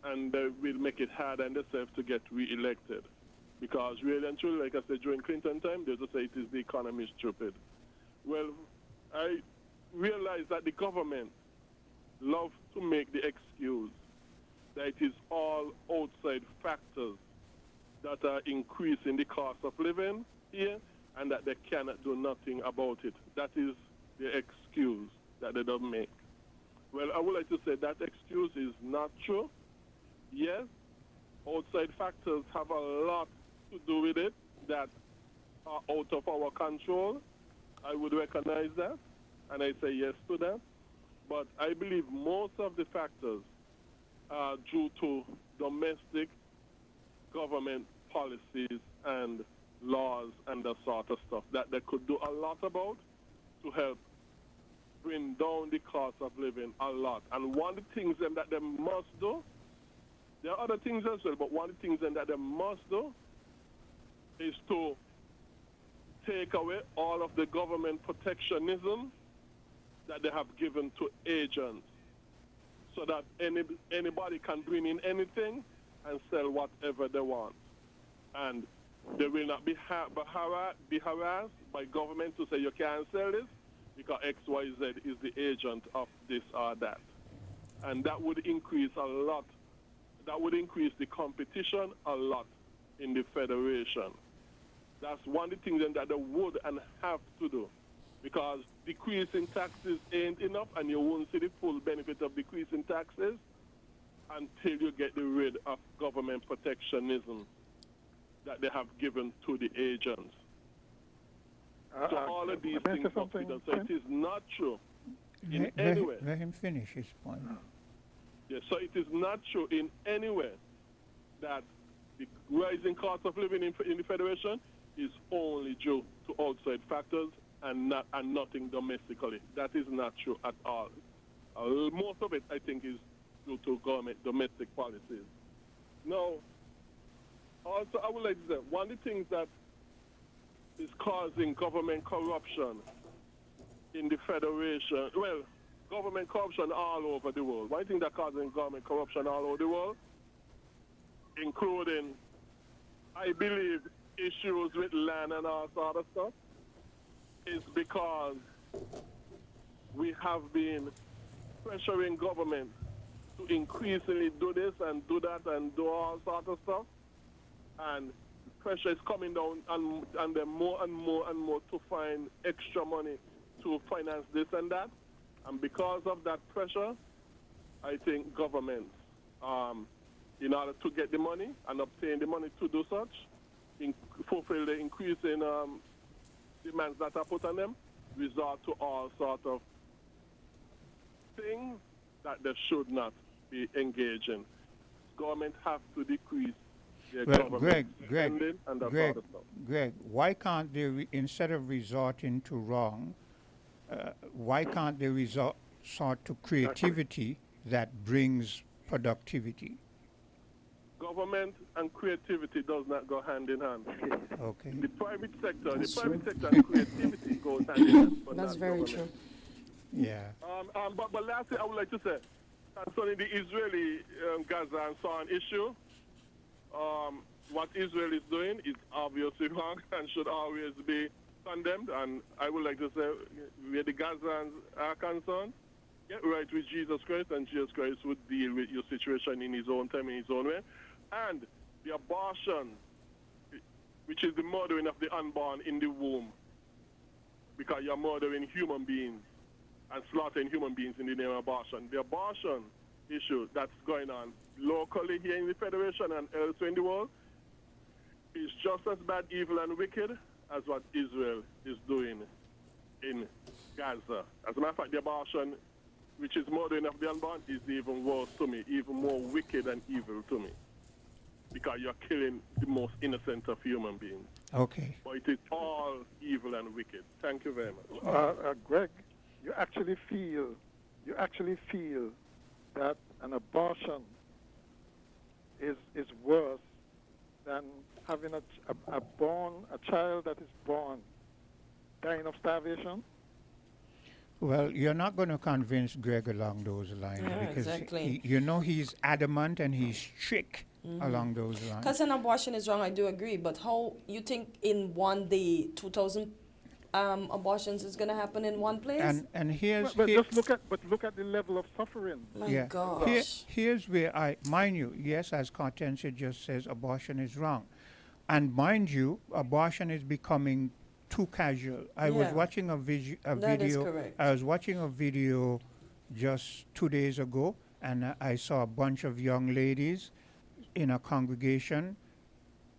and they will make it harder on themselves to get re-elected. Because really and truly, like I said, during Clinton time, they just say it is the economy is stupid. Well, I realize that the government loves to make the excuse that it is all outside factors that are increasing the cost of living here and that they cannot do nothing about it. That is the excuse that they don't make. Well, I would like to say that excuse is not true. Yes, outside factors have a lot to do with it that are out of our control. I would recognize that, and I say yes to that. But I believe most of the factors are due to domestic government policies and laws and that sort of stuff that they could do a lot about to help bring down the cost of living a lot. And one of the things that they must do, there are other things as well, but one of the things that they must do is to take away all of the government protectionism that they have given to agents so that anybody can bring in anything and sell whatever they want. And they will not be harassed by government to say you can't sell this because XYZ is the agent of this or that. And that would increase a lot. That would increase the competition a lot in the federation. That's one of the things that they would and have to do, because decreasing taxes ain't enough, and you won't see the full benefit of decreasing taxes until you get rid of government protectionism that they have given to the agents. So all of these things must be done. So it is not true in any way.
Let him finish his point.
Yes, so it is not true in any way that the rising cost of living in the Federation is only due to outside factors and nothing domestically. That is not true at all. Most of it, I think, is due to government domestic policies. Now, also, I would like to say, one of the things that is causing government corruption in the Federation, well, government corruption all over the world. One thing that causing government corruption all over the world, including, I believe, issues with land and all sort of stuff, is because we have been pressuring government to increasingly do this and do that and do all sort of stuff. And pressure is coming down and then more and more and more to find extra money to finance this and that. And because of that pressure, I think governments, in order to get the money and obtain the money to do such, fulfill the increasing demands that are put on them, resort to all sorts of things that they should not be engaged in. Government have to decrease their government spending and that sort of stuff.
Greg, why can't they, instead of resorting to wrong, why can't they resort to creativity that brings productivity?
Government and creativity does not go hand in hand.
Okay.
The private sector and creativity goes hand in hand.
That's very true.
Yeah.
But lastly, I would like to say, concerning the Israeli Gaza and so on issue, what Israel is doing is obviously wrong and should always be condemned. And I would like to say, where the Gazans are concerned, get right with Jesus Christ, and Jesus Christ would deal with your situation in his own time, in his own way. And the abortion, which is the murdering of the unborn in the womb, because you're murdering human beings and slaughtering human beings in the name of abortion. The abortion issue that's going on locally here in the Federation and elsewhere in the world is just as bad, evil, and wicked as what Israel is doing in Gaza. As a matter of fact, the abortion, which is murdering of the unborn, is even worse to me, even more wicked and evil to me. because you're killing the most innocent of human beings.
Okay.
But it is all evil and wicked. Thank you very much.
Greg, you actually feel that an abortion is worse than having a child that is born dying of starvation?
Well, you're not going to convince Greg along those lines because
exactly.
He's adamant and he's strict along those lines.
Because an abortion is wrong, I do agree. But how you think in one day 2,000 abortions is going to happen in one place?
And here's
but look at the level of suffering.
My gosh.
Here's where mind you, yes, as Hortensia just says, abortion is wrong, and mind you, abortion is becoming too casual. I was watching a video. I was watching a video just 2 days ago, and I saw a bunch of young ladies in a congregation,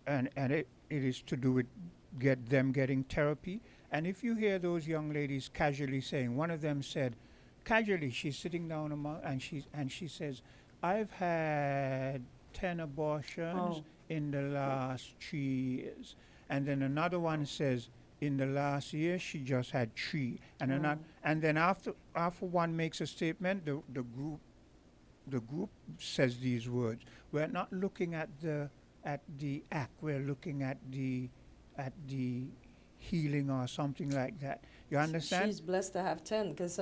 and it is to do with getting therapy. And if you hear those young ladies casually saying, one of them said, casually, she's sitting down and she says, "I've had 10 abortions in the last 3 years," and then another one says, "In the last year, she just had 3." And then after one makes a statement, the group says these words: "We're not looking at the act. We're looking at the healing," or something like that. You understand?
She's blessed to have 10 because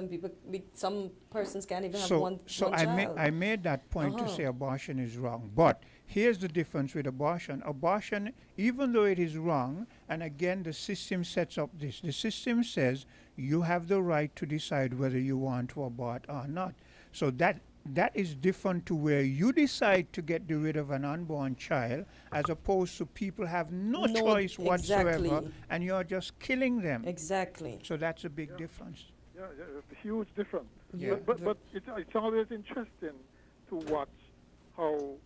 some persons can't even have one
child. I made that point to say abortion is wrong. But here's the difference with abortion. Abortion, even though it is wrong, and again the system sets up this. The system says you have the right to decide whether you want to abort or not. So that is different to where you decide to get rid of an unborn child, as opposed to people have no choice whatsoever, and you're just killing them.
Exactly.
So that's a big difference.
Yeah, it's a huge difference.
Yeah.
But it's always interesting to watch how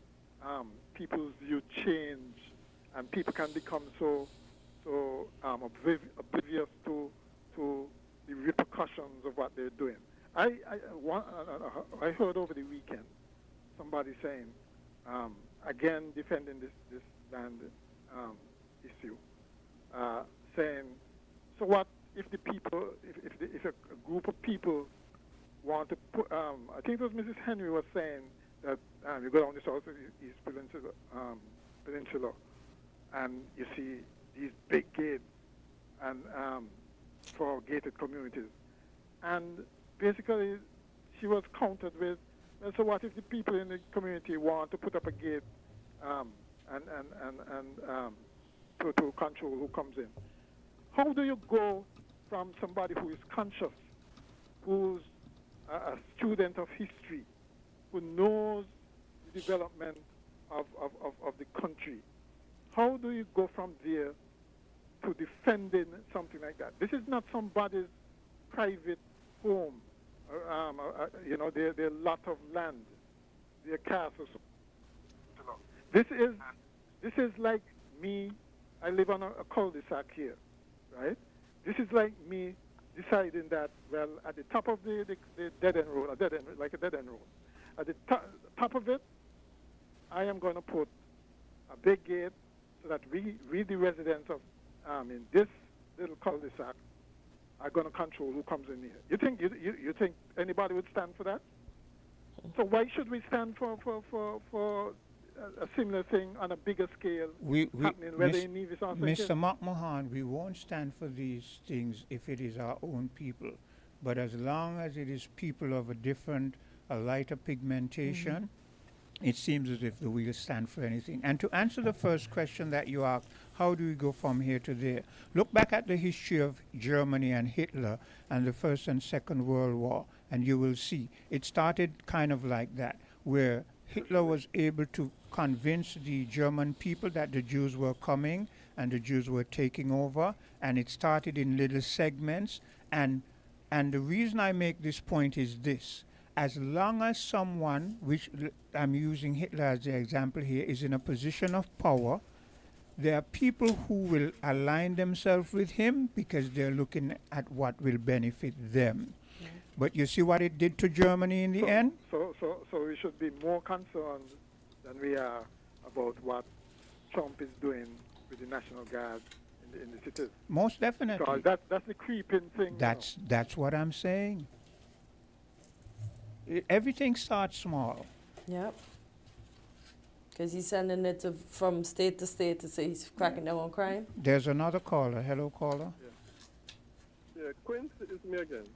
people's view change, and people can become so oblivious to the repercussions of what they're doing. I heard over the weekend somebody saying, again defending this land issue, saying, so what if the people, if a group of people want to put, I think it was Mrs. Henry was saying that you go down the south of the East Peninsula, and you see these big gates and for gated communities, and basically, she was countered with, well, so what if the people in the community want to put up a gate to control who comes in? How do you go from somebody who is conscious, who's a student of history, who knows the development of the country? How do you go from there to defending something like that? This is not somebody's private home. They're a lot of land. They're castles. This is like me. I live on a cul-de-sac here, right? This is like me deciding that, well, at the top of the dead-end road, like a dead-end road, at the top of it, I am going to put a big gate so that we the residents of in this little cul-de-sac, are going to control who comes in here. You think anybody would stand for that? So why should we stand for a similar thing on a bigger scale happening, whether in Nevis or
Mr. McMahon, we won't stand for these things if it is our own people. But as long as it is people of a lighter pigmentation, it seems as if we'll stand for anything. And to answer the first question that you asked, how do we go from here to there? Look back at the history of Germany and Hitler and the First and Second World War, and you will see it started kind of like that, where Hitler was able to convince the German people that the Jews were coming and the Jews were taking over, and it started in little segments. And the reason I make this point is this: as long as someone, which I'm using Hitler as the example here, is in a position of power, there are people who will align themselves with him because they're looking at what will benefit them. Yeah. But you see what it did to Germany in the end?
So we should be more concerned than we are about what Trump is doing with the National Guard in the cities.
Most definitely.
So that's the creeping thing.
That's what I'm saying. Everything starts small.
Yep. Because he's sending it from state to state to say he's cracking down on crime.
There's another caller. Hello, caller.
Yeah, Quince is me again.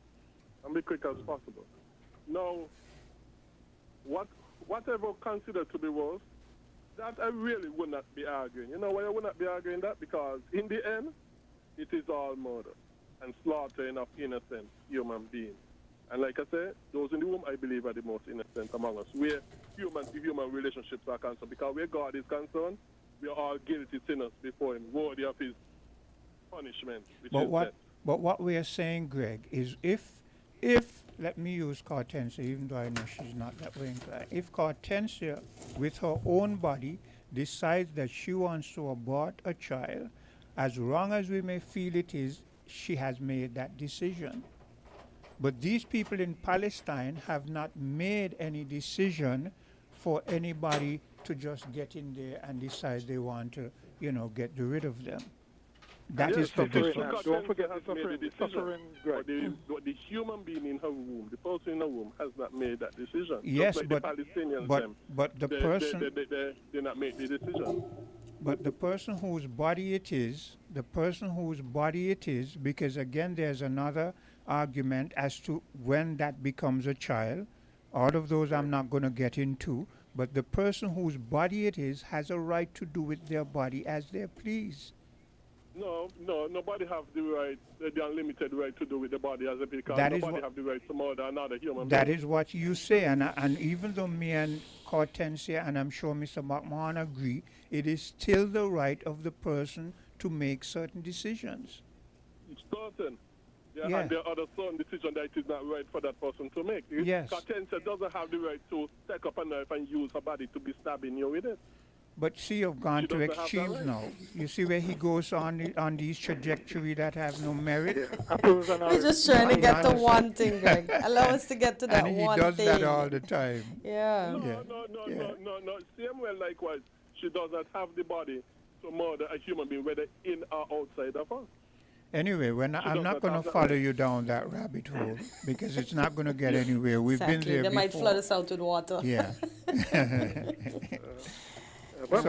I'll be quick as possible. Now, whatever considered to be worse, that I really would not be arguing. You know why I would not be arguing that? Because in the end, it is all murder and slaughtering of innocent human beings. And like I said, those in the womb, I believe, are the most innocent among us. Where human-to-human relationships are concerned. Because where God is concerned, we are all guilty sinners before Him, worthy of His punishment, which is death.
But what we are saying, Greg, is if let me use Hortensia, even though I know she's not that way inclined. If Hortensia, with her own body, decides that she wants to abort a child, as wrong as we may feel it is, she has made that decision. But these people in Palestine have not made any decision for anybody to just get in there and decide they want to, get rid of them. That is the difference.
Don't forget the suffering, Greg.
But the human being in her womb, the person in her womb, has not made that decision.
Yes,
like
but
the Palestinians,
the
they did not make the decision.
But the person whose body it is, because again, there's another argument as to when that becomes a child. All of those I'm not going to get into. But the person whose body it is has a right to do with their body as they please.
No, nobody have the right, the unlimited right to do with the body as a because nobody have the right to murder another human being.
That is what you say, and even though me and Hortensia, and I'm sure Mr. McMahon agree, it is still the right of the person to make certain decisions.
It's certain. Yeah,
Yeah.
And there are other certain decisions that it is not right for that person to make.
Yes.
Hortensia doesn't have the right to take up a knife and use her body to be stabbing you with it.
But see, you've gone to
doesn't have that
extremes
right.
now. You see where he goes on these trajectory that have no merit.
We're just trying to get to one thing, Greg. Allow us to get to that
and he
one
does
thing.
that all the time.
Yeah.
No. Same way, likewise, she does not have the body to murder a human being, whether in or outside of her.
Anyway, I'm not going to follow you down that rabbit hole because it's not going to get anywhere. We've been there
They
before.
might flood us out with water.
Yeah.
But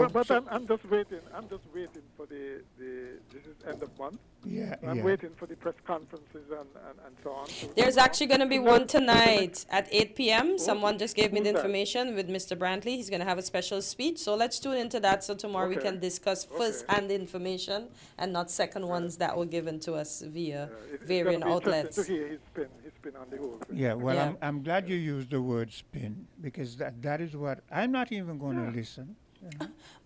I'm just waiting. I'm just waiting for the this is end of month.
Yeah,
I'm waiting for the press conferences and so on.
There's actually going to be one tonight at 8 p.m. Someone just gave me the information with Mr. Brantley. He's going to have a special speech. So let's tune into that so tomorrow we can discuss first-hand information and not second ones that were given to us via varying outlets.
To hear his spin on the whole thing.
Yeah, well, I'm glad you used the word spin because that is what I'm not even going to listen.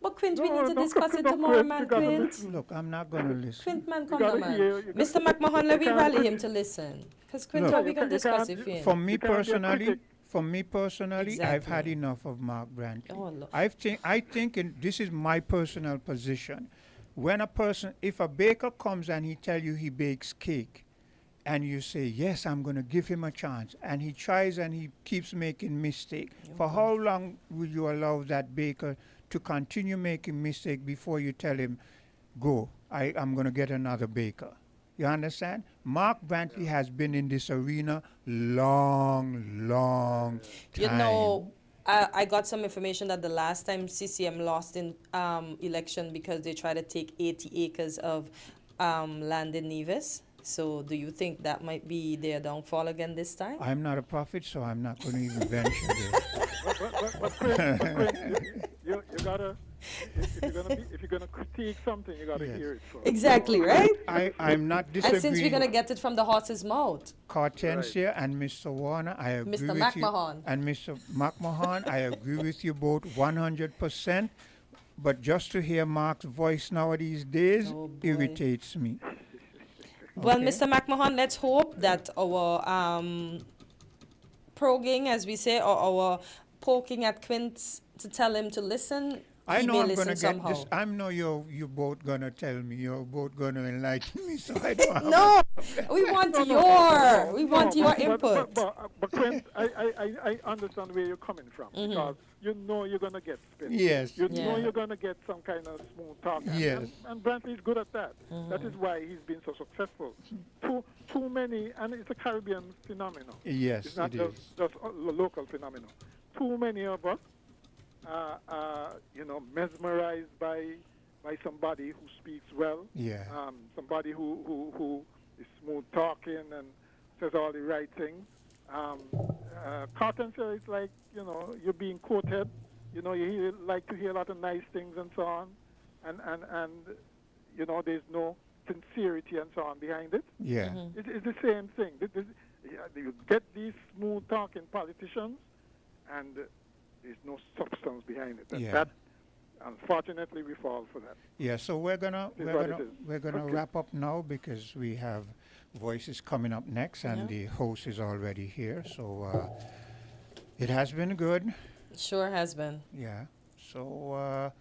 But Quint, we need to discuss it tomorrow, man, Quint.
Look, I'm not going to listen.
Quint, man, come on, man. Mr. McMahon, let me rally him to listen. Because Quint, how we can discuss it here?
For me personally, I've had enough of Mark Brantley.
Oh, look.
I think this is my personal position. When if a baker comes and he tell you he bakes cake, and you say, yes, I'm going to give him a chance, and he tries and he keeps making mistake, for how long will you allow that baker to continue making mistake before you tell him, go, I'm going to get another baker? You understand? Mark Brantley has been in this arena long time.
You know, I got some information that the last time CCM lost in election because they tried to take 80 acres of land in Nevis. So do you think that might be their downfall again this time?
I'm not a prophet, so I'm not going to even venture there.
You gotta, if you're gonna critique something, you gotta hear it first.
Exactly, right?
I'm not disagreeing.
And since we're gonna get it from the horse's mouth.
Hortensia and Mr. Warner, I agree
Mr.
with
McMahon.
you. And Mr. McMahon, I agree with you both 100%. But just to hear Mark's voice now these days irritates me.
Well, Mr. McMahon, let's hope that our progging, as we say, or our poking at Quint to tell him to listen
I know
email
I'm
listen
gonna get
somehow.
this. I know you both gonna tell me. You're both gonna enlighten me. So I don't. Have
No, we want your input.
But Quint, I understand where you're coming from because you know you're gonna get spin.
Yes.
You know you're gonna get some kind of smooth talk.
Yes.
And Brantley is good at that. That is why he's been so successful. Too many, and it's a Caribbean phenomenon.
Yes,
it's not
it
just,
is.
just a local phenomenon. Too many of us, mesmerized by somebody who speaks well.
Yeah.
Somebody who is smooth talking and says all the right things. Carton says it's like, you're being quoted. You like to hear a lot of nice things and so on. And there's no sincerity and so on behind it.
Yeah.
It's the same thing. You get these smooth talking politicians and there's no substance behind it. And that, unfortunately, we fall for that.
Yeah, so we're gonna
Okay.
wrap up now because we have voices coming up next, and the host is already here. So it has been good.
It sure has been.
Yeah. So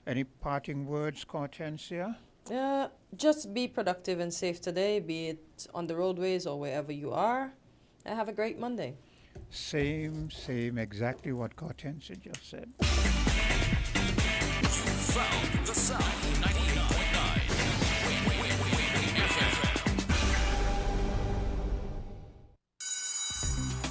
any parting words, Hortensia?
Just be productive and safe today, be it on the roadways or wherever you are, and have a great Monday.
Same, exactly what Hortensia just said.
Found the sound 98.9 FM.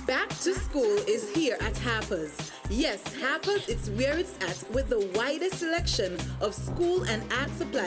Back to school is here at Harper's. Yes, Harper's, it's where it's at with the widest selection of school and art supplies.